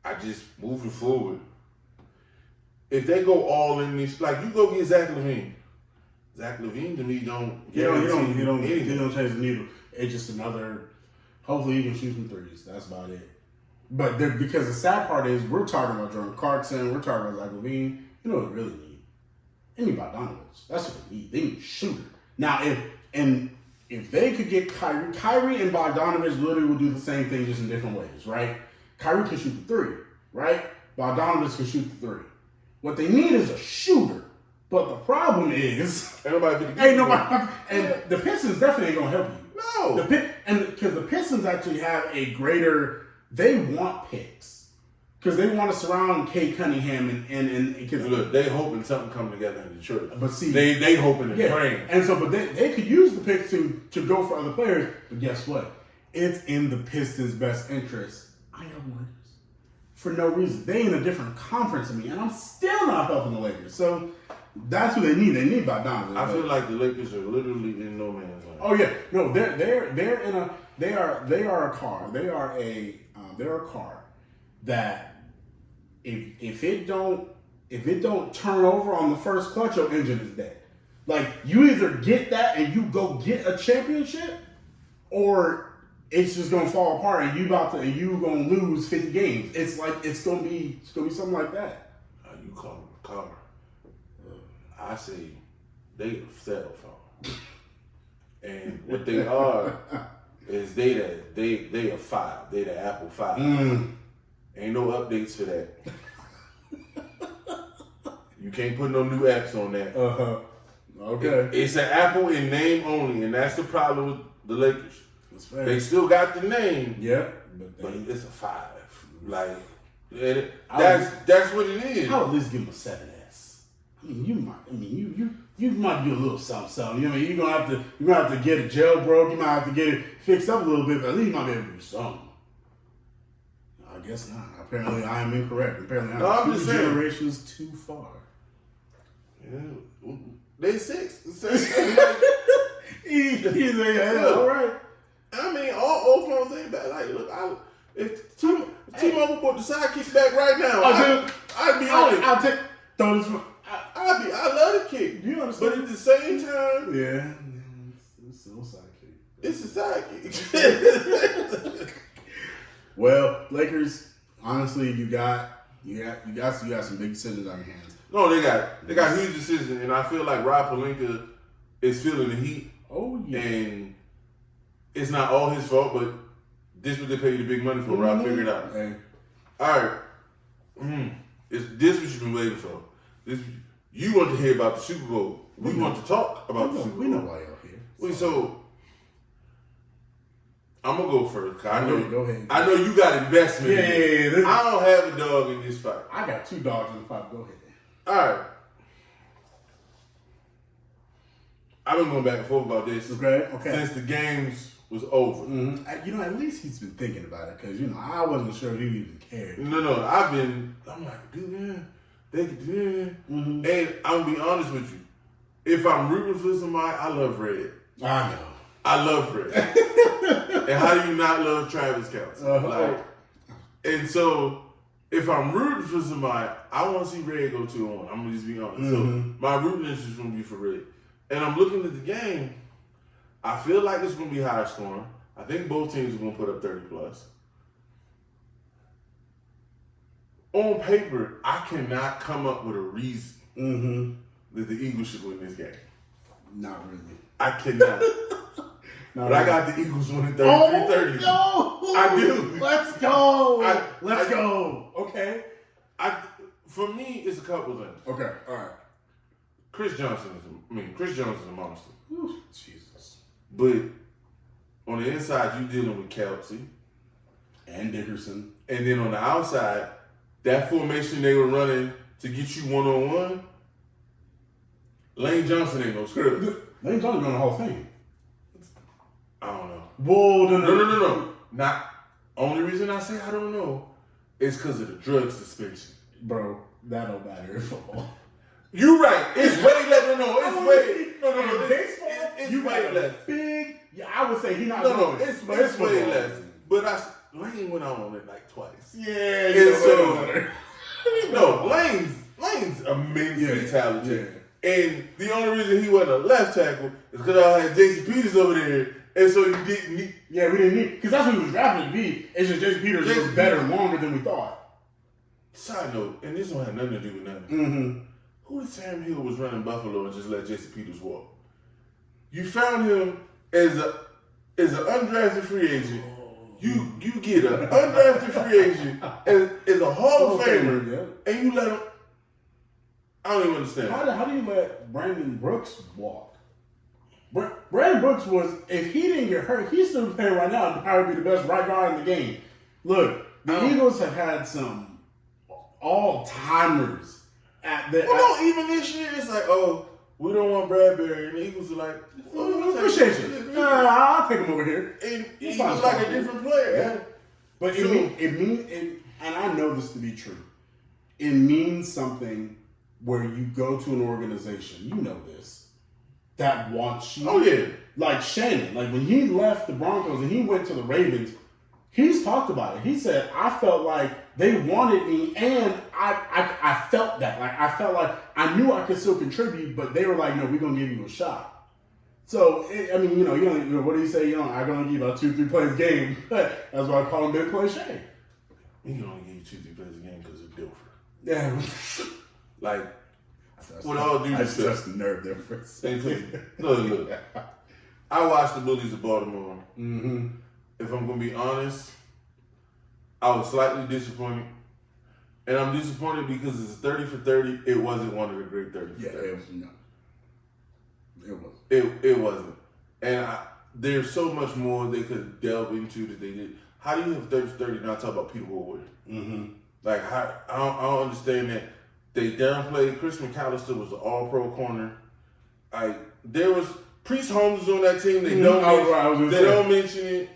A: I just moving forward. If they go all in this, like you go get Zach LaVine. Zach LaVine to me don't.
B: He don't change the needle. It's just another. Hopefully he can shoot some threes. That's about it. But because the sad part is we're talking about Jordan Clarkson, we're talking about Zach LaVine. You know what they really need? They need Bogdanovich. That's what they need. They need a shooter. Now if they could get Kyrie and Bogdanovich literally will do the same thing just in different ways, right? Kyrie can shoot the 3, right? Bogdanovich can shoot the 3. What they need is a shooter. But the problem is, ain't nobody. And the Pistons definitely ain't gonna help you.
A: No.
B: Because the Pistons actually have a greater. They want picks. Because they want to surround Kate Cunningham and
A: look, they hoping something come together in Detroit.
B: But see,
A: they hoping and praying.
B: And so, but they could use the picks to go for other players. But guess what? It's in the Pistons' best interest. I got the Lakers. For no reason. They in a different conference than me, and I'm still not helping the Lakers. So that's who they need. They need Bogdanovich.
A: I feel like the Lakers are literally in no man's land.
B: Oh yeah, no, they're in a they are a car. They're a car that if it don't turn over on the first clutch, your engine is dead. Like, you either get that and you go get a championship, or it's just gonna fall apart and you gonna lose 50 games. It's gonna be something like that.
A: You call them a car. I say they a cell phone. And what they are is they a 5. They the Apple 5. Ain't no updates for that. You can't put no new apps on that.
B: Okay.
A: It's an Apple in name only, and that's the problem with the Lakers.
B: That's fair.
A: They still got the name.
B: Yeah.
A: But it's a 5. Like, that's what it is.
B: I'll at least give them a 7S. I mean, you might do a little something. You know, you're gonna have to get it jailbroke. You might have to get it fixed up a little bit, but at least you might be able to do something. I guess not. Apparently, I am incorrect. Apparently, I'm 2 generations too far.
A: Yeah, they 6.
B: He's all right.
A: I mean, all old phones ain't bad. Like, look, if T-Mobile brought the sidekick back right now, I'd be on it.
B: I'll take those.
A: I love the kick.
B: You understand?
A: But at the same time,
B: yeah, it's still a sidekick.
A: It's a sidekick.
B: Well, Lakers, honestly, you got some big decisions on your hands.
A: No, they got huge decisions, and I feel like Rob Pelinka is feeling the heat.
B: Oh yeah.
A: And it's not all his fault, but this is what they pay you the big money for. Rob, figure it out.
B: Hey.
A: All right. This what you've been waiting for. You want to hear about the Super Bowl. We want to talk about the Super Bowl.
B: We know why y'all here.
A: So I'm gonna go first.
B: Go ahead.
A: I know you got investment.
B: Yeah.
A: I don't have a dog in this fight.
B: I got 2 dogs in the fight. Go ahead.
A: All right. I've been going back and forth about this since the games was over.
B: Mm-hmm. At least he's been thinking about it, because I wasn't sure he even cared.
A: No. I'm like, dude, they could do that. Mm-hmm. And I'm gonna be honest with you. If I'm rooting for somebody, I love Red.
B: I know.
A: I love Red. And how do you not love Travis Kelce? And so, if I'm rooting for somebody, I want to see Red go 2-1. I'm gonna just be honest. So my rooting interest is gonna be for Red. And I'm looking at the game. I feel like it's gonna be high scoring. I think both teams are gonna put up 30 plus. On paper, I cannot come up with a reason that the Eagles should win this game.
B: Not really.
A: I cannot. But I got the Eagles winning 33-30.
B: No!
A: I do.
B: Let's go. Let's go. Okay.
A: For me, it's a couple things.
B: Okay. All right.
A: Chris Jones is a monster.
B: Ooh, Jesus.
A: But on the inside, you dealing with Kelce
B: and Dickerson,
A: and then on the outside, that formation they were running to get you 1-on-1. Lane Johnson ain't no scrub.
B: Lane Johnson run the whole thing.
A: I don't know.
B: Whoa,
A: no. Not only reason I say I don't know is because of the drug suspension.
B: Bro, that don't matter in football.
A: You right. It's way less. No.
B: Baseball,
A: It's way less.
B: Big. Yeah, I would say he not.
A: It's way less. But Lane went out on it like twice.
B: Yeah.
A: And so Lane's immensely talented.
B: Yeah.
A: And the only reason he wasn't a left tackle is because I had J.C. Peters over there. And so you didn't need.
B: Yeah, we didn't need. Because that's what he was drafted to be. It's just J.C. Peters was better and longer than we thought.
A: Side note, and this don't have nothing to do with nothing.
B: Mm-hmm.
A: Who did Sam Hill was running Buffalo and just let J.C. Peters walk? You found him as an undrafted free agent. You get an undrafted free agent as a Hall of Famer, and you let him. I don't even understand.
B: How do you let Brandon Brooks walk? Brandon Brooks was, if he didn't get hurt, he's still playing right now and probably be the best right guard in the game. Look, the Eagles have had some all-timers at the...
A: Well, no, even this year, it's like, we don't want Bradbury, and the Eagles are like,
B: appreciate you. I'll take him over here.
A: And he was like a different player.
B: But
A: So,
B: it means, and I know this to be true. It means something where you go to an organization, you know this, that wants you.
A: oh yeah.
B: Like Shannon, like when he left the Broncos and he went to the Ravens, he's talked about it. He said, I felt like they wanted me and I felt that. Like I felt like I knew I could still contribute, but they were like, no, we're going to give you a shot. So, I mean, you know, what do you say? I'm going to give you about 2-3 plays a game. That's why I call him Big Play Shay.
A: He can only give you 2-3 plays a game because it's different.
B: Yeah.
A: Like, with all due respect.
B: That's the nerve difference.
A: Look. I watched the Bullies of Baltimore.
B: Mm-hmm.
A: If I'm going to be honest, I was slightly disappointed. And I'm disappointed because it's a 30 for 30. It wasn't one of the great 30 for 30.
B: It wasn't.
A: It wasn't. And there's so much more they could delve into that they did. How do you have 30 for 30 and not talk about Peter Woodward?
B: Mm-hmm.
A: Like, I don't understand that. They downplayed. Chris McAllister was the all-pro corner. There was Priest Holmes was on that team. They don't mention it.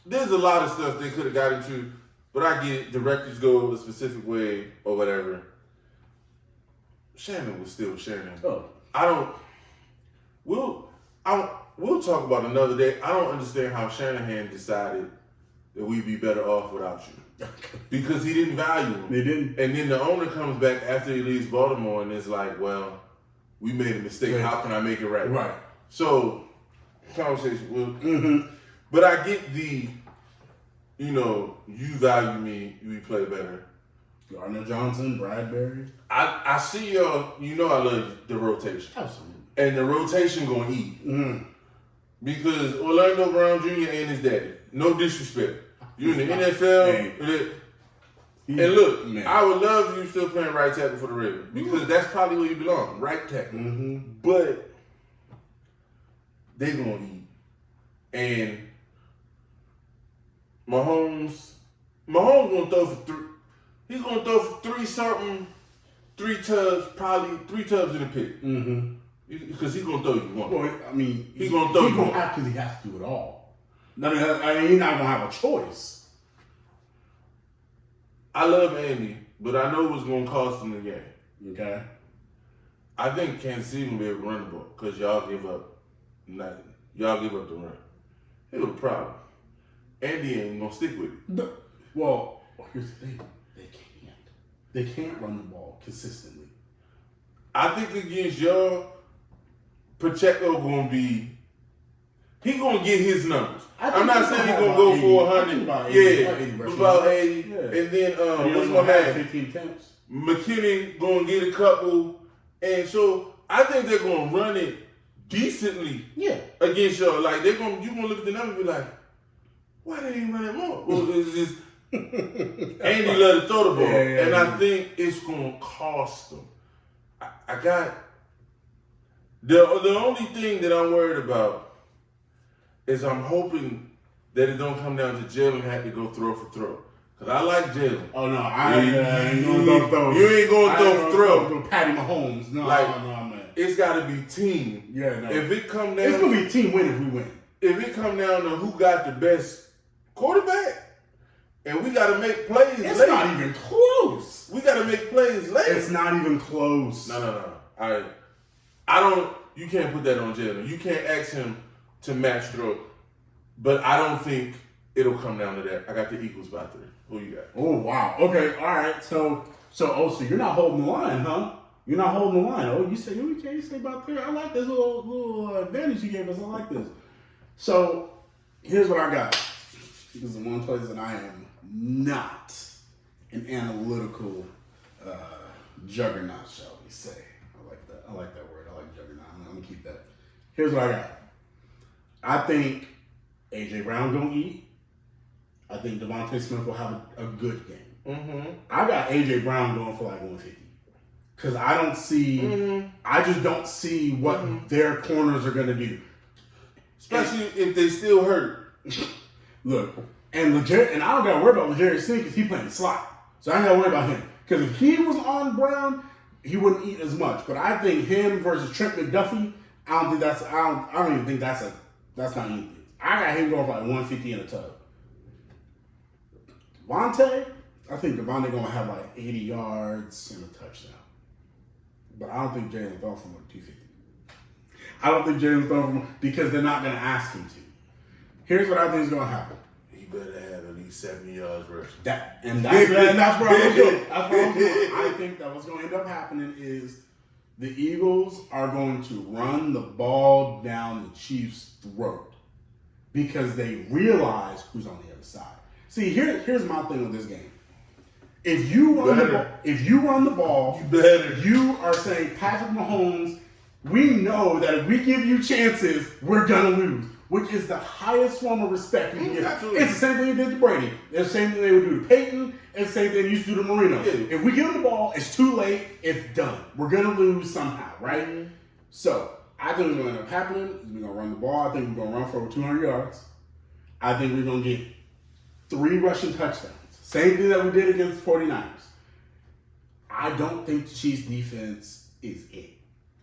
A: There's a lot of stuff they could have got into, but I get it. Directors go a specific way or whatever. Shannon was still Shannon.
B: Oh.
A: We'll talk about another day. I don't understand how Shanahan decided that we'd be better off without you. Because he didn't value him.
B: They didn't.
A: And then the owner comes back after he leaves Baltimore and is like, well, we made a mistake. How can I make it right?
B: Right.
A: So, conversation will. But I get you value me, we play better.
B: Gardner Johnson, Bradbury.
A: I see y'all, I love the rotation.
B: Absolutely.
A: And the rotation going to eat. Because Orlando Brown Jr. ain't his daddy. No disrespect. You in the NFL. And look, I would love you still playing right tackle for the Ravens. Because that's probably where you belong. Right tackle. But they going to eat. And Mahomes going to throw for 3. He's going to throw for 3 tubs, probably 3 tubs in a pick. Because he's going to throw you one.
B: Well, I mean,
A: he's going to throw you one.
B: Because he has to do it all. I mean, he's not going to have a choice.
A: I love Andy, but I know what's going to cost him the game.
B: Okay.
A: I think Kansas City going to be able to run the ball because y'all give up nothing. Y'all give up the run. Here's the problem. Andy ain't going to stick with it.
B: Well, here's the thing. They can't run the ball consistently.
A: I think against y'all, Pacheco going to be, he going to get his numbers. I'm not saying he's going to go for 100. About 80. Yeah. And then, what's my man?
B: 15 attempts.
A: McKinnon going to get a couple. And so, I think they're going to run it decently against y'all. Like, you're going to look at the numbers and be like, why they ain't running more? Well, it's just, Andy let it throw the ball. And I think it's going to cost them. I got, the only thing that I'm worried about is I'm hoping that it don't come down to Jalen had to go throw for throw. Because I like Jalen.
B: Oh, no. I ain't going to throw.
A: You ain't going to throw for throw.
B: Patty Mahomes. No, man.
A: It's got to be team.
B: Yeah, no.
A: If it come down,
B: it's going to be team win if we win.
A: If it come down to who got the best quarterback, and we got to make plays late.
B: It's not even close.
A: We got to make plays late.
B: It's not even close.
A: No. I don't, you can't put that on Jalen. You can't ask him to match throw. But I don't think it'll come down to that. I got the Eagles by 3. Who you got?
B: Oh, wow. Okay, all right. So you're not holding the line, huh? You're not holding the line. Oh, you say about 3. I like this little advantage you gave us. I like this. So here's what I got. This is the one place that I am not an analytical juggernaut, shall we say. I like that word. I like juggernaut. I'm going to keep that. Here's what I got. I think A.J. Brown going to eat. I think Devontae Smith will have a good game. I got A.J. Brown going for like 150. Because I don't see, I just don't see what their corners are going to do.
A: Especially if they still hurt.
B: Look, and I don't got to worry about Legere Sneak because he playing slot. So I ain't got to worry about him. Because if he was on Brown, he wouldn't eat as much. But I think him versus Trent McDuffie, I don't even think that's not anything. I got him going for like 150 in a tub. Devontae, I think Devontae gonna have like 80 yards and a touchdown. But I don't think Jalen throwing from 250. I don't think Jalen's throwing from because they're not gonna ask him to. Here's what I think is gonna happen.
A: He better have at least 70 yards rushing.
B: That's where I was going. I think that what's going to end up happening is the Eagles are going to run the ball down the Chiefs' throat because they realize who's on the other side. See, here's my thing with this game. If you run the ball, you are saying Patrick Mahomes. We know that if we give you chances, we're gonna lose. Which is the highest form of respect you can get. It's the same thing they did to Brady. It's the same thing they would do to Peyton. It's the same thing they used to do to Marino. Yeah. If we give them the ball, it's too late. It's done. We're going to lose somehow, right? Mm-hmm. So, I think what's going to end up happening is we're going to run the ball. I think we're going to run for over 200 yards. I think we're going to get 3 rushing touchdowns. Same thing that we did against the 49ers. I don't think the Chiefs' defense is it.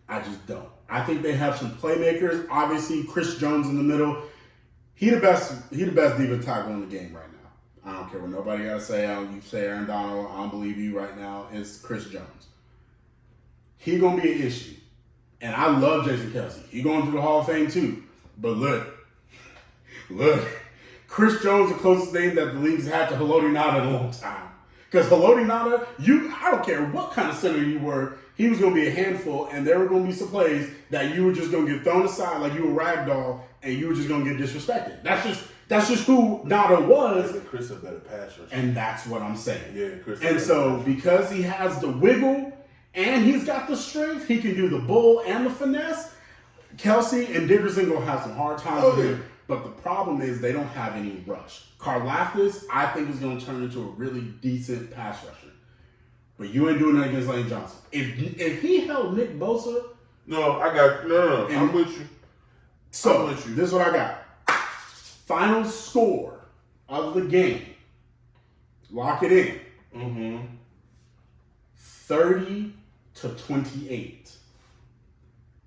B: I just don't. I think they have some playmakers. Obviously, Chris Jones in the middle. He the best defensive tackle in the game right now. I don't care what nobody got to say. You say Aaron Donald. I don't believe you right now. It's Chris Jones. He going to be an issue. And I love Jason Kelsey. He going to the Hall of Fame too. But look. Chris Jones the closest thing that the league's had to Haloti Ngata in a long time. Because Haloti Ngata, I don't care what kind of center you were, he was going to be a handful, and there were going to be some plays that you were just going to get thrown aside like you were ragdoll, and you were just going to get disrespected. That's just who Ngata was.
A: Chris a better pass rusher.
B: And that's what I'm saying.
A: Yeah, Chris.
B: And so because he has the wiggle and he's got the strength, he can do the bull and the finesse. Kelsey and Dickerson going to have some hard times with him. But the problem is they don't have any rush. Karlaftis, I think, is going to turn into a really decent pass rusher. But you ain't doing that against Lane Johnson. If he held Nick Bosa...
A: No, I'm with you.
B: So, this is what I got. Final score of the game. Lock it in.
A: Mm-hmm.
B: 30-28.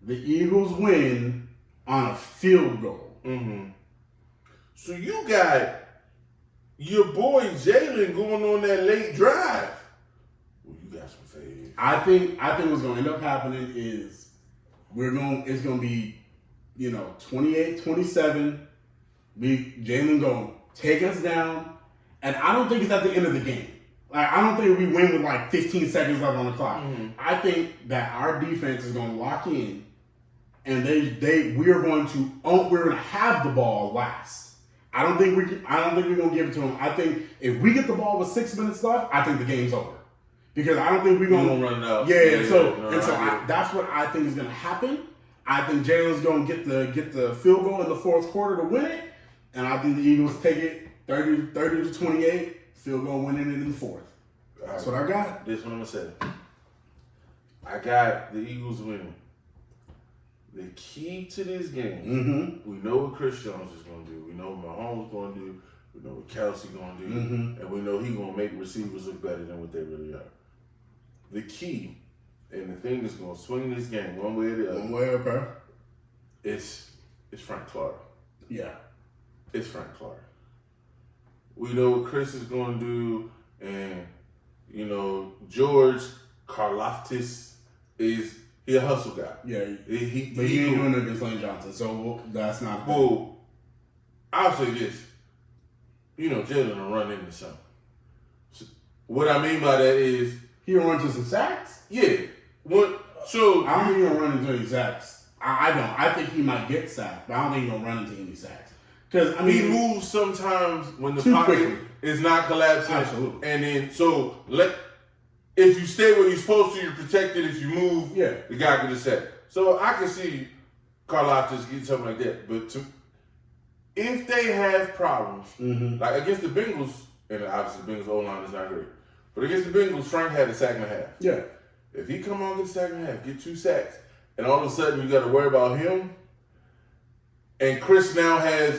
B: The Eagles win on a field goal.
A: Mm-hmm. So you got your boy Jalen going on that late drive. Well, you got some fade.
B: I think what's going to end up happening is it's going to be 28-27. Jalen going to take us down, and I don't think it's at the end of the game. Like, I don't think we win with like 15 seconds left on the clock. Mm-hmm. I think that our defense is going to lock in. And we're going to have the ball last. I don't think we're gonna give it to them. I think if we get the ball with 6 minutes left, I think the game's over. Because I don't think we're gonna
A: run it out.
B: That's what I think is gonna happen. I think Jalen's gonna get the field goal in the fourth quarter to win it, and I think the Eagles take it 30-28, field goal winning it in the fourth. That's what I got.
A: This is what I'm gonna say. I got the Eagles winning. The key to this game, we know what Chris Jones is going to do. We know what Mahomes is going to do. We know what Kelsey going to do. Mm-hmm. And we know he's going to make receivers look better than what they really are. The key, and the thing that's going to swing this game one way or the other.
B: One way, okay.
A: It's Frank Clark.
B: Yeah.
A: It's Frank Clark. We know what Chris is going to do. And, George Karlaftis is... He a hustle guy.
B: Yeah, but he ain't doing it against Lane Johnson, so that's not.
A: Well, I'll say this. Jalen will run into something. So what I mean by that is
B: he'll run into some sacks.
A: Yeah. So
B: I don't think he'll run into any sacks. I don't. I think he might get sacked, but I don't think he'll run into any sacks. Because
A: he moves sometimes when the pocket is not collapsing.
B: Absolutely.
A: And then if you stay where you're supposed to, you're protected. If you move, the guy can just set. So I can see Karlaftis get something like that. But if they have problems, like against the Bengals, and obviously the Bengals O-line is not great, but against the Bengals, Frank had a sack and a half.
B: Yeah.
A: If he come on, get a sack and a half, get 2 sacks, and all of a sudden you got to worry about him, and Chris now has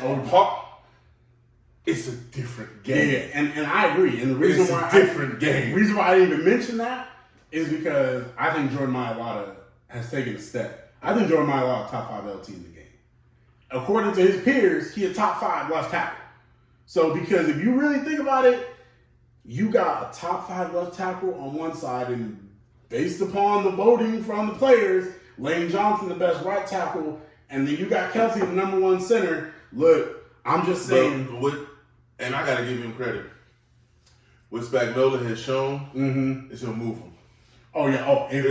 A: it's a different game.
B: Yeah, and I agree. And the reason
A: it's
B: why
A: a different game.
B: The reason why I didn't even mention that is because I think Jordan Mailata has taken a step. I think Jordan Mailata top 5 LT in the game. According to his peers, he a top 5 left tackle. So because if you really think about it, you got a top 5 left tackle on one side, and based upon the voting from the players, Lane Johnson the best right tackle, and then you got Kelsey the number 1 center. Look, I'm just saying.
A: And I got to give him credit. What Spagnuolo has shown is he'll move him.
B: Oh yeah. Oh, if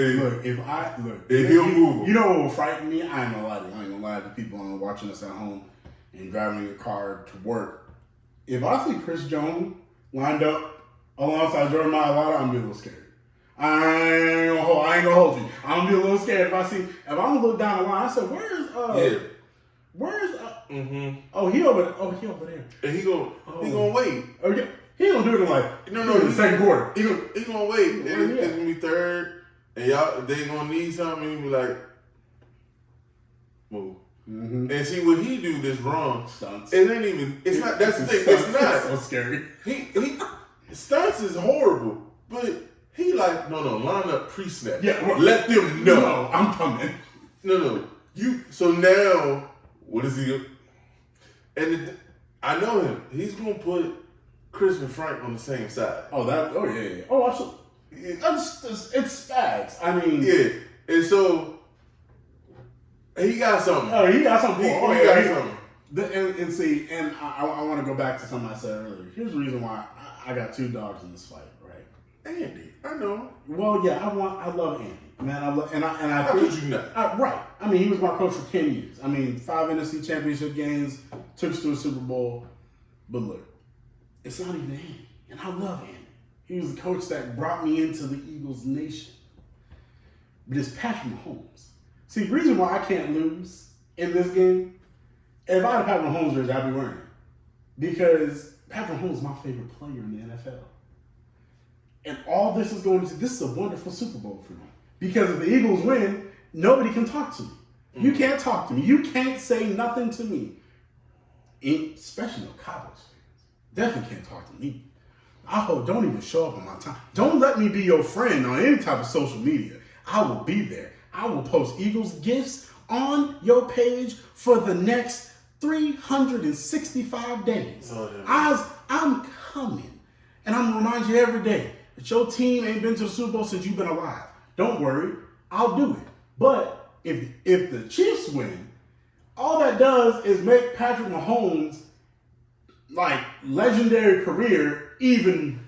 A: he'll move him.
B: You know what will frighten me? I ain't gonna lie to you. I ain't gonna lie to people watching us at home and driving your car to work. If I see Chris Jones lined up alongside Jordan Mailata, I'm gonna be a little scared. I ain't gonna hold you. I'm gonna be a little scared if I'm gonna look down the line. I said, where's Oh, he over there.
A: And he gonna wait.
B: Oh yeah. He gonna do it in the second quarter.
A: He gonna wait. And it's gonna be third, and they gonna need something. And he be like, move. Mm-hmm. And see what he do that's wrong.
B: Stunts.
A: It ain't even. It's not. That's the thing. It's not.
B: It's so scary.
A: He stunts is horrible, but he like no line up pre-snap.
B: Yeah.
A: Let them know.
B: No, I'm coming.
A: No. So now what is he? And I know him. He's gonna put Chris and Frank on the same side.
B: Oh yeah. Oh, absolutely. It's Spags. I mean,
A: yeah. And so he got something.
B: Oh, he got something.
A: He got something.
B: And see, and I want to go back to something I said earlier. Here's the reason why I got 2 dogs in this fight, right?
A: Andy, I know.
B: Well, yeah, I love Andy, man.
A: How could you not?
B: Right. I mean, he was my coach for 10 years. I mean, 5 NFC Championship games, took us to a Super Bowl. But look, it's not even Andy, and I love Andy. He was the coach that brought me into the Eagles nation. But it's Patrick Mahomes. See, the reason why I can't lose in this game, if I had a Patrick Mahomes jersey, I'd be wearing it. Because Patrick Mahomes is my favorite player in the NFL. And all this is this is a wonderful Super Bowl for me. Because if the Eagles win, nobody can talk to me. You can't talk to me. You can't say nothing to me. Especially no Cowboys fans. Definitely can't talk to me. Don't even show up on my time. Don't let me be your friend on any type of social media. I will be there. I will post Eagles gifts on your page for the next 365 days. I'm coming. And I'm going to remind you every day that your team ain't been to the Super Bowl since you've been alive. Don't worry. I'll do it. But if the Chiefs win, all that does is make Patrick Mahomes' legendary career even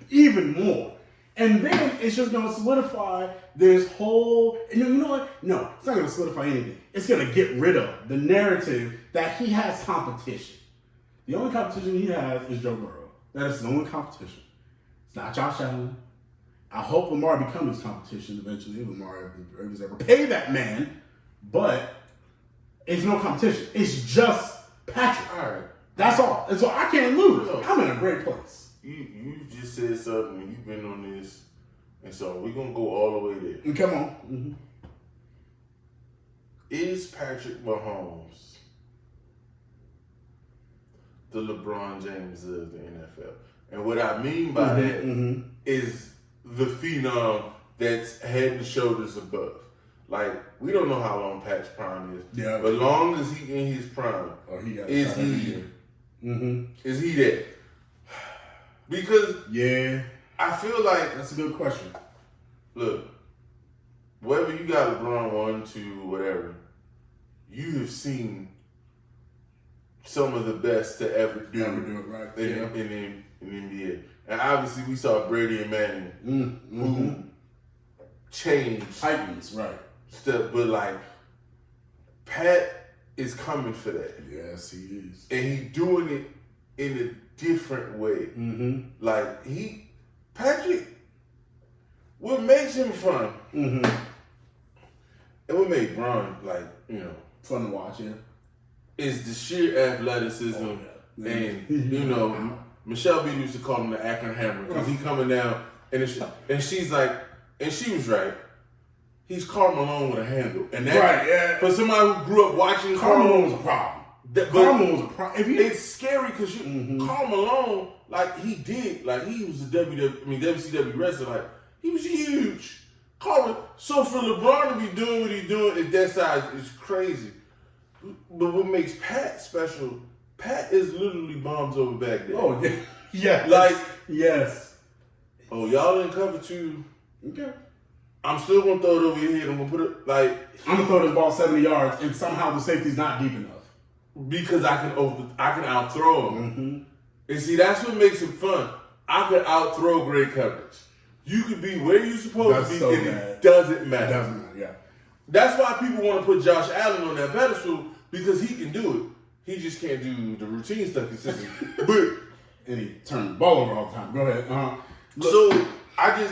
B: more. And then it's just going to solidify this whole... You know what? No, it's not going to solidify anything. It's going to get rid of the narrative that he has competition. The only competition he has is Joe Burrow. That is the only competition. It's not Josh Allen. I hope Lamar becomes his competition eventually. If Lamar ever pay that man. But it's no competition. It's just Patrick.
A: All right.
B: That's all. And so I can't lose. I'm in a great place.
A: You just said something and you've been on this, and so we're gonna go all the way there.
B: Come on. Mm-hmm.
A: Is Patrick Mahomes the LeBron James of the NFL? And what I mean by that is the phenom that's head and shoulders above. Like, we don't know how long Pat's prime is.
B: Yeah.
A: But long as he in his prime, is he there? Because I feel like
B: that's a good question.
A: Look, whether you got LeBron 1, 2, whatever, you have seen some of the best to ever do
B: it right
A: in the NBA. And obviously we saw Brady and Manning who changed
B: Titans, right.
A: stuff, but Pat is coming for that.
B: Yes, he is.
A: And he's doing it in a different way. Patrick, what makes him fun, and what made Bron,
B: fun to watch,
A: is the sheer athleticism. And, Michelle B used to call him the Akron Hammer because he coming down, and she's like, and she was right. He's Karl Malone with a handle. And that, for somebody who grew up watching
B: Karl Malone was a problem. It's
A: scary because Karl Malone, he was a WCW wrestler, he was huge. So for LeBron to be doing what he's doing at that size is crazy. But what makes Pat special, Pat is literally bombs over back there.
B: Oh, yeah. Yes.
A: Oh, y'all didn't cover 2.
B: Okay.
A: I'm still gonna throw it over your head. I'm gonna put it like
B: I'm gonna throw this ball 70 yards, and somehow the safety's not deep enough
A: because I can outthrow him.
B: Mm-hmm.
A: And see, that's what makes it fun. I could outthrow great coverage. You could be where you're supposed to be,
B: so
A: and
B: bad.
A: it doesn't matter.
B: It doesn't matter. Yeah.
A: That's why people want to put Josh Allen on that pedestal because he can do it. He just can't do the routine stuff consistently. But
B: And he turned the ball over all the time. Go ahead.
A: So I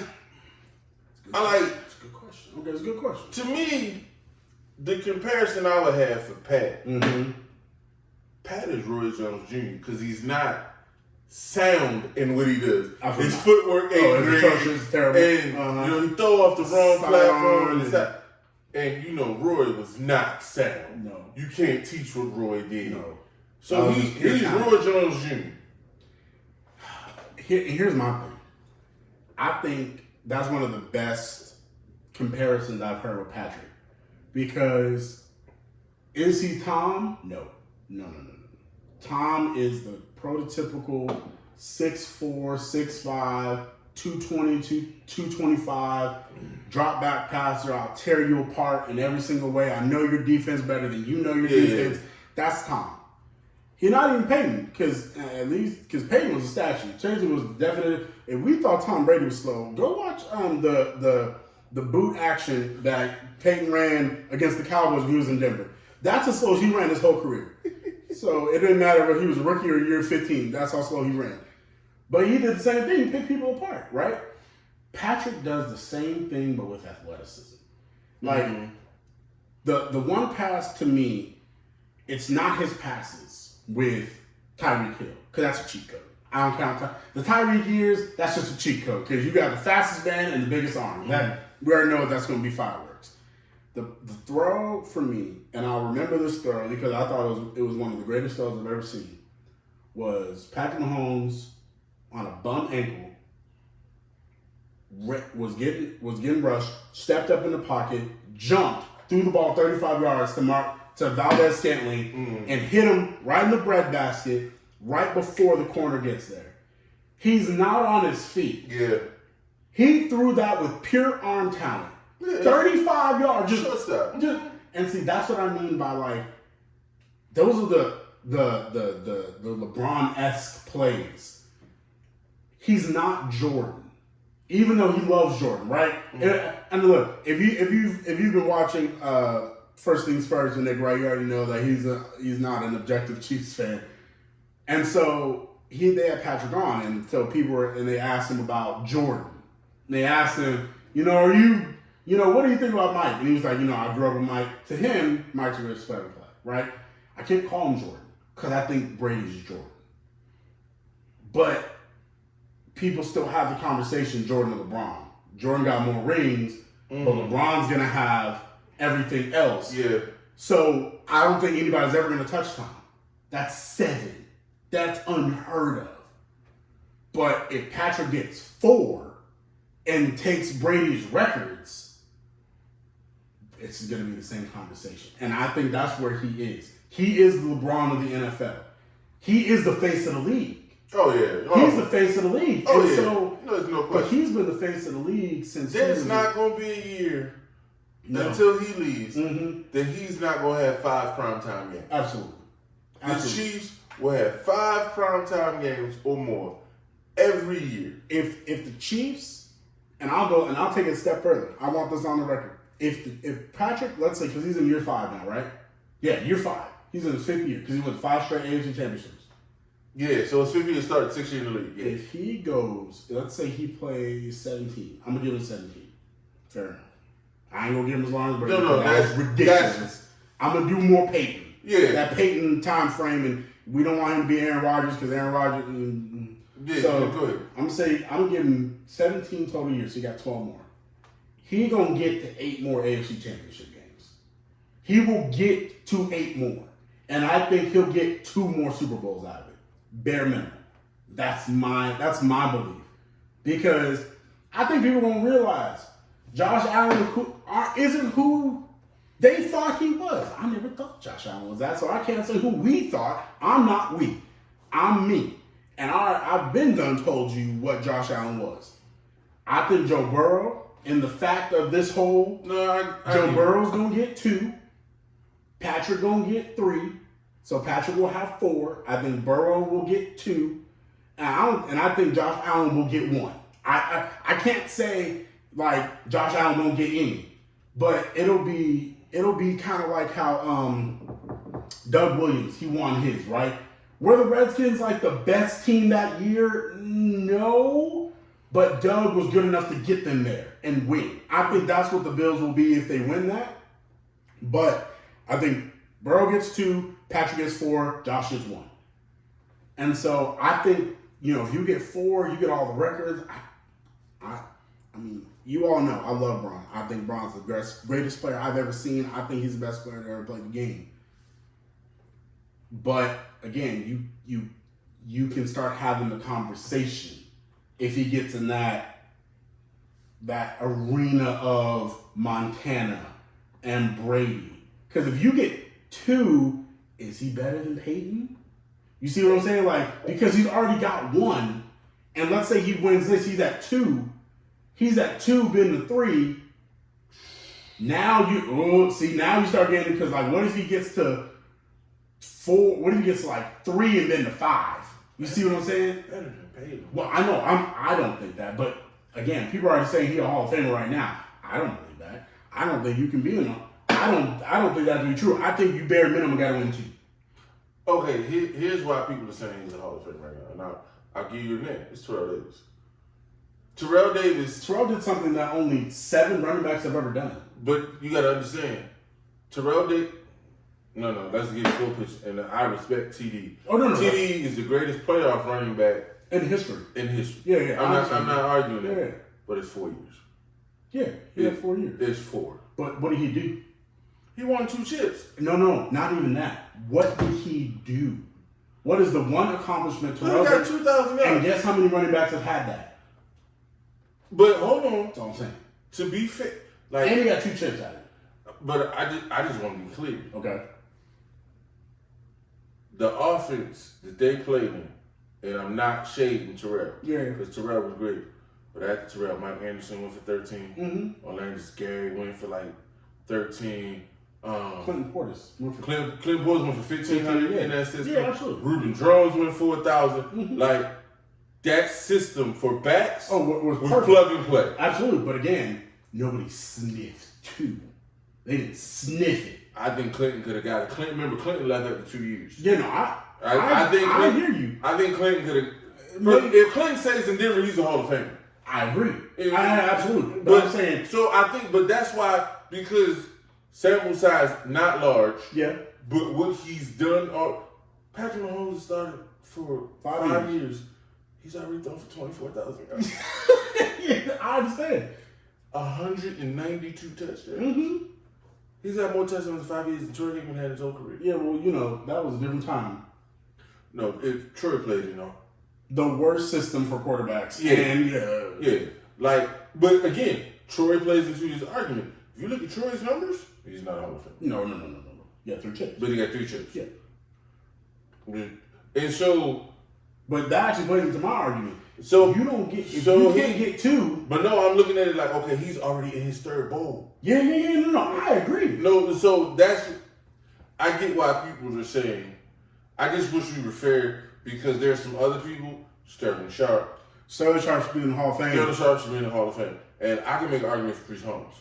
A: like.
B: It's a good question. Okay, it's a good question.
A: To me, the comparison I would have for Pat, Pat is Roy Jones Jr. because he's not sound in what he does. His footwork ain't great.
B: It's terrible.
A: And he throw off the wrong platform. And Roy was not sound.
B: No.
A: You can't teach what Roy did.
B: No.
A: So he's Roy Jones Jr.
B: Here's my thing. I think that's one of the best comparisons I've heard with Patrick. Because is he Tom? No. Tom is the prototypical 6'4", 6'5", 220, 225, drop back passer. I'll tear you apart in every single way. I know your defense better than you know your defense. That's Tom. He's not even Peyton, because Peyton was a statue. Changing was definite. If we thought Tom Brady was slow, go watch the boot action that Peyton ran against the Cowboys when he was in Denver. That's as slow as he ran his whole career. So it didn't matter if he was a rookie or year 15. That's how slow he ran. But he did the same thing. He picked people apart, right? Patrick does the same thing, but with athleticism. Like, the one pass to me, it's not his passes with Tyreek Hill, because that's a cheat code. I don't count the Tyreek years. That's just a cheat code because you got the fastest man and the biggest arm. That we already know that's going to be fireworks. The throw for me, and I'll remember this throw because I thought it was one of the greatest throws I've ever seen. Was Patrick Mahomes on a bum ankle, was getting rushed, stepped up in the pocket, jumped, threw the ball 35 yards to Valdez Scantling, and hit him right in the breadbasket right before the corner gets there. He's not on his feet.
A: Yeah.
B: He threw that with pure arm talent. Yeah. 35 yards. Just and see, that's what I mean by like those are the LeBron-esque plays. He's not Jordan, even though he loves Jordan, right? And look, if you've been watching First Things First with Nick Wright, you already know that he's not an objective Chiefs fan, and so they had Patrick on, and so they asked him about Jordan. And they asked him, what do you think about Mike? And he was like, I grew up with Mike. To him, Mike's a great play, right? I can't call him Jordan because I think Brady's Jordan. But people still have the conversation Jordan and LeBron. Jordan got more rings, but LeBron's going to have everything else.
A: Yeah.
B: So I don't think anybody's ever going to touch Tom. That's 7. That's unheard of. But if Patrick gets 4 and takes Brady's records, it's going to be the same conversation. And I think that's where he is. He is the LeBron of the NFL. He is the face of the league.
A: Oh, yeah.
B: He's the face of the league.
A: Oh,
B: and
A: yeah.
B: So,
A: there's no question.
B: But he's been the face of the league since...
A: There's not going to be a year until he leaves that he's not going to have 5 primetime games.
B: Absolutely.
A: The Chiefs will have 5 primetime games or more every year.
B: If the Chiefs, and I'll take it a step further. I want this on the record. If Patrick, let's say, because he's in year 5 now, right? Yeah, year 5. He's in his 5th year because he won 5 straight AFC championships.
A: Yeah, so his 5th year started 6 years in the league. Yeah.
B: If he goes, let's say he plays 17. I'm going to give him 17. Fair enough. I ain't going to give him as long as Brady.
A: No,
B: that's ridiculous. I'm going to do more Peyton.
A: Yeah.
B: That Peyton time frame, and we don't want him to be Aaron Rodgers because Aaron Rodgers... So
A: go ahead.
B: I'm going to give him 17 total years, so he got 12 more. He going to get to 8 more AFC championship games. He will get to 8 more. And I think he'll get 2 more Super Bowls out of it. Bare minimum. That's my belief. Because I think people don't realize Josh Allen isn't who they thought he was. I never thought Josh Allen was that, so I can't say who we thought. I'm not we. I'm me. And I've been done told you what Josh Allen was. I think Joe Burrow, and the fact of this whole, Joe Burrow's going to get 2. Patrick going to get 3. So Patrick will have 4. I think Burrow will get 2. And I think Josh Allen will get 1. I can't say, like, Josh Allen won't get any. But it'll be kind of like how Doug Williams, he won his, right? Were the Redskins like the best team that year? No. But Doug was good enough to get them there and win. I think that's what the Bills will be if they win that. But I think Burrow gets 2, Patrick gets 4, Josh gets 1. And so I think, if you get 4, you get all the records. I mean, you all know I love Bron. I think Bron's the greatest player I've ever seen. I think he's the best player to ever play the game. But again, you can start having the conversation if he gets in that arena of Montana and Brady. Because if you get 2, is he better than Peyton? You see what I'm saying? Like, because he's already got 1, and let's say he wins this, he's at 2. He's at 2, been to 3. Now you start getting, because like, what if he gets to 4? What if he gets to like 3 and then to 5? You see what I'm saying?
A: Better than Peyton.
B: Well, I know. I don't think that, but again, people are already saying he's a Hall of Famer right now. I don't believe that. I don't think you can be in. I don't think that to be true. I think you bare minimum got to win 2.
A: Okay, here's why people are saying he's a Hall of Famer right now. Now, I'll give you a name. It's Terrell Davis.
B: Terrell did something that only 7 running backs have ever done.
A: But you got to understand, Terrell Davis. No, let's get full picture. And I respect TD.
B: Oh, no.
A: TD is the greatest playoff running back
B: in history.
A: Yeah. I'm not arguing that.
B: Yeah.
A: But it's 4 years.
B: Yeah, he had 4 years.
A: It's 4.
B: But what did he do?
A: He won 2 chips.
B: No, not even that. What did he do? What is the one accomplishment
A: Terrell got 2,000 yards?
B: And guess how many running backs have had that?
A: But hold on.
B: That's all I'm saying.
A: To be fair,
B: and he got 2 chips at it.
A: But I just want to be clear.
B: Okay.
A: The offense that they played in, and I'm not shading Terrell.
B: Yeah.
A: Because Terrell was great. But after Terrell, Mike Anderson went for 13.
B: Mm-hmm.
A: Orlando Gary went for like 13.
B: Clinton Portis.
A: Clinton Portis went for 1,500 in that system.
B: Yeah, absolutely.
A: Ruben Drones went 4,000.
B: Mm-hmm.
A: Like, that system for backs
B: was
A: plug and play.
B: Absolutely. But again, nobody sniffed 2. They didn't sniff it.
A: I think Clinton could have got it. Remember, Clinton left after 2 years.
B: Yeah, no, I hear you.
A: I think Clinton could have. If Clinton stays in Denver, he's a Hall of Famer.
B: I agree. Absolutely.
A: But
B: I'm saying.
A: So I think, but that's why, because sample size not large.
B: Yeah.
A: But what he's done, Patrick Mahomes started for 5 years. He's already thrown for 24,000 yards.
B: Yeah, I understand.
A: 192 touchdowns.
B: Mm-hmm.
A: He's had more touchdowns in 5 years than Troy Aikman had his whole career.
B: Yeah, well, that was a different time.
A: No, if Troy played,
B: The worst system for quarterbacks.
A: Yeah.
B: And,
A: yeah. Like, but again, Troy plays into his argument. If you look at Troy's numbers, he's not a Hall of Famer.
B: No. Yeah, 3 chips.
A: But he got 3 chips.
B: Yeah.
A: And so.
B: But that actually plays into my argument.
A: So
B: you don't get. If you can't get 2.
A: But no, I'm looking at it like, okay, he's already in his 3rd bowl.
B: Yeah. No, I agree.
A: No, so I get why people are saying. I just wish we were fair because there's some other people. Sterling Sharp
B: should be in the Hall of Fame.
A: Sterling Sharp should be in the Hall of Fame, and I can make an argument for Priest Holmes.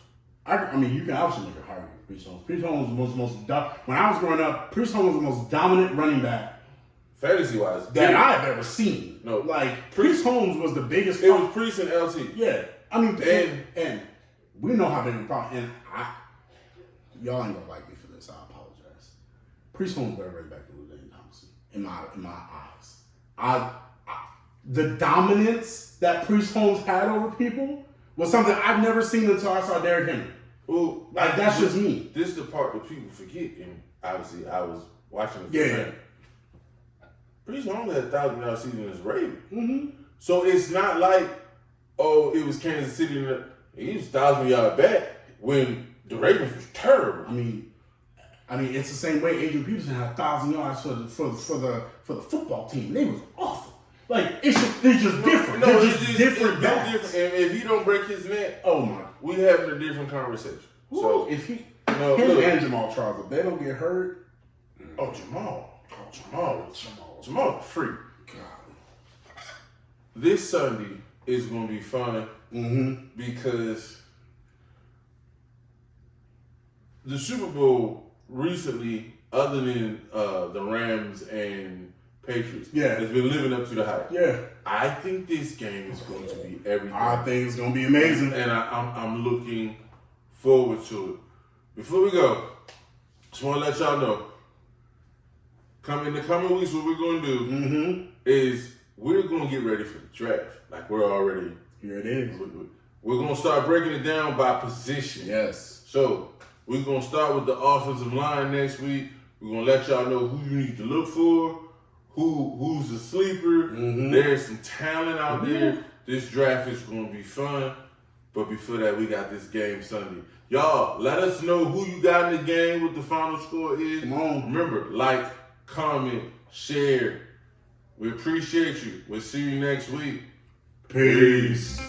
B: I mean, you can obviously make an argument for Priest Holmes. Priest Holmes was the most when I was growing up. Priest Holmes was the most dominant running back,
A: fantasy wise,
B: that I've ever seen.
A: No,
B: like Priest Holmes was the biggest.
A: It was Priest and LT.
B: Yeah, I mean, and we know how big a problem. And y'all ain't gonna like me for this. I apologize. Priest Holmes better running back than Lane Thompson in my eyes. The dominance that Priest Holmes had over people was something I've never seen until I saw Derrick Henry.
A: Well,
B: that's just me.
A: This is the part that people forget, and obviously I was watching the
B: game.
A: Priest Holmes had 1,000-yard season in his Ravens.
B: Mm-hmm.
A: So it's not like, it was Kansas City. He was 1,000-yard back when the Ravens was terrible.
B: I mean, it's the same way Adrian Peterson had 1,000 yards for the football team. They was awful. Like they're just different.
A: No,
B: they're
A: it's
B: just
A: just
B: different
A: it's
B: bats.
A: different. And if he don't break his neck,
B: Oh my!
A: we having a different conversation.
B: Ooh,
A: So
B: if he,
A: no,
B: him
A: look.
B: and Jamal Charles, if they don't get hurt,
A: Oh, Jamal, free.
B: God.
A: This Sunday is gonna be fun because the Super Bowl recently, other than the Rams and Patriots, has been living up to the hype.
B: Yeah,
A: I think this game is going to be everything.
B: I think it's gonna be amazing,
A: and I'm looking forward to it. Before we go, just want to let y'all know. In the coming weeks, what we're going to do is we're going to get ready for the draft. Like we're already
B: here it is.
A: We're going to start breaking it down by position.
B: Yes.
A: So we're going to start with the offensive line next week. We're going to let y'all know who you need to look for, who's a sleeper. There's some talent out there. This draft is going to be fun. But before that, we got this game Sunday. Y'all, let us know who you got in the game, what the final score is.
B: Come on.
A: Remember, like, comment, share. We appreciate you. We'll see you next week.
B: Peace.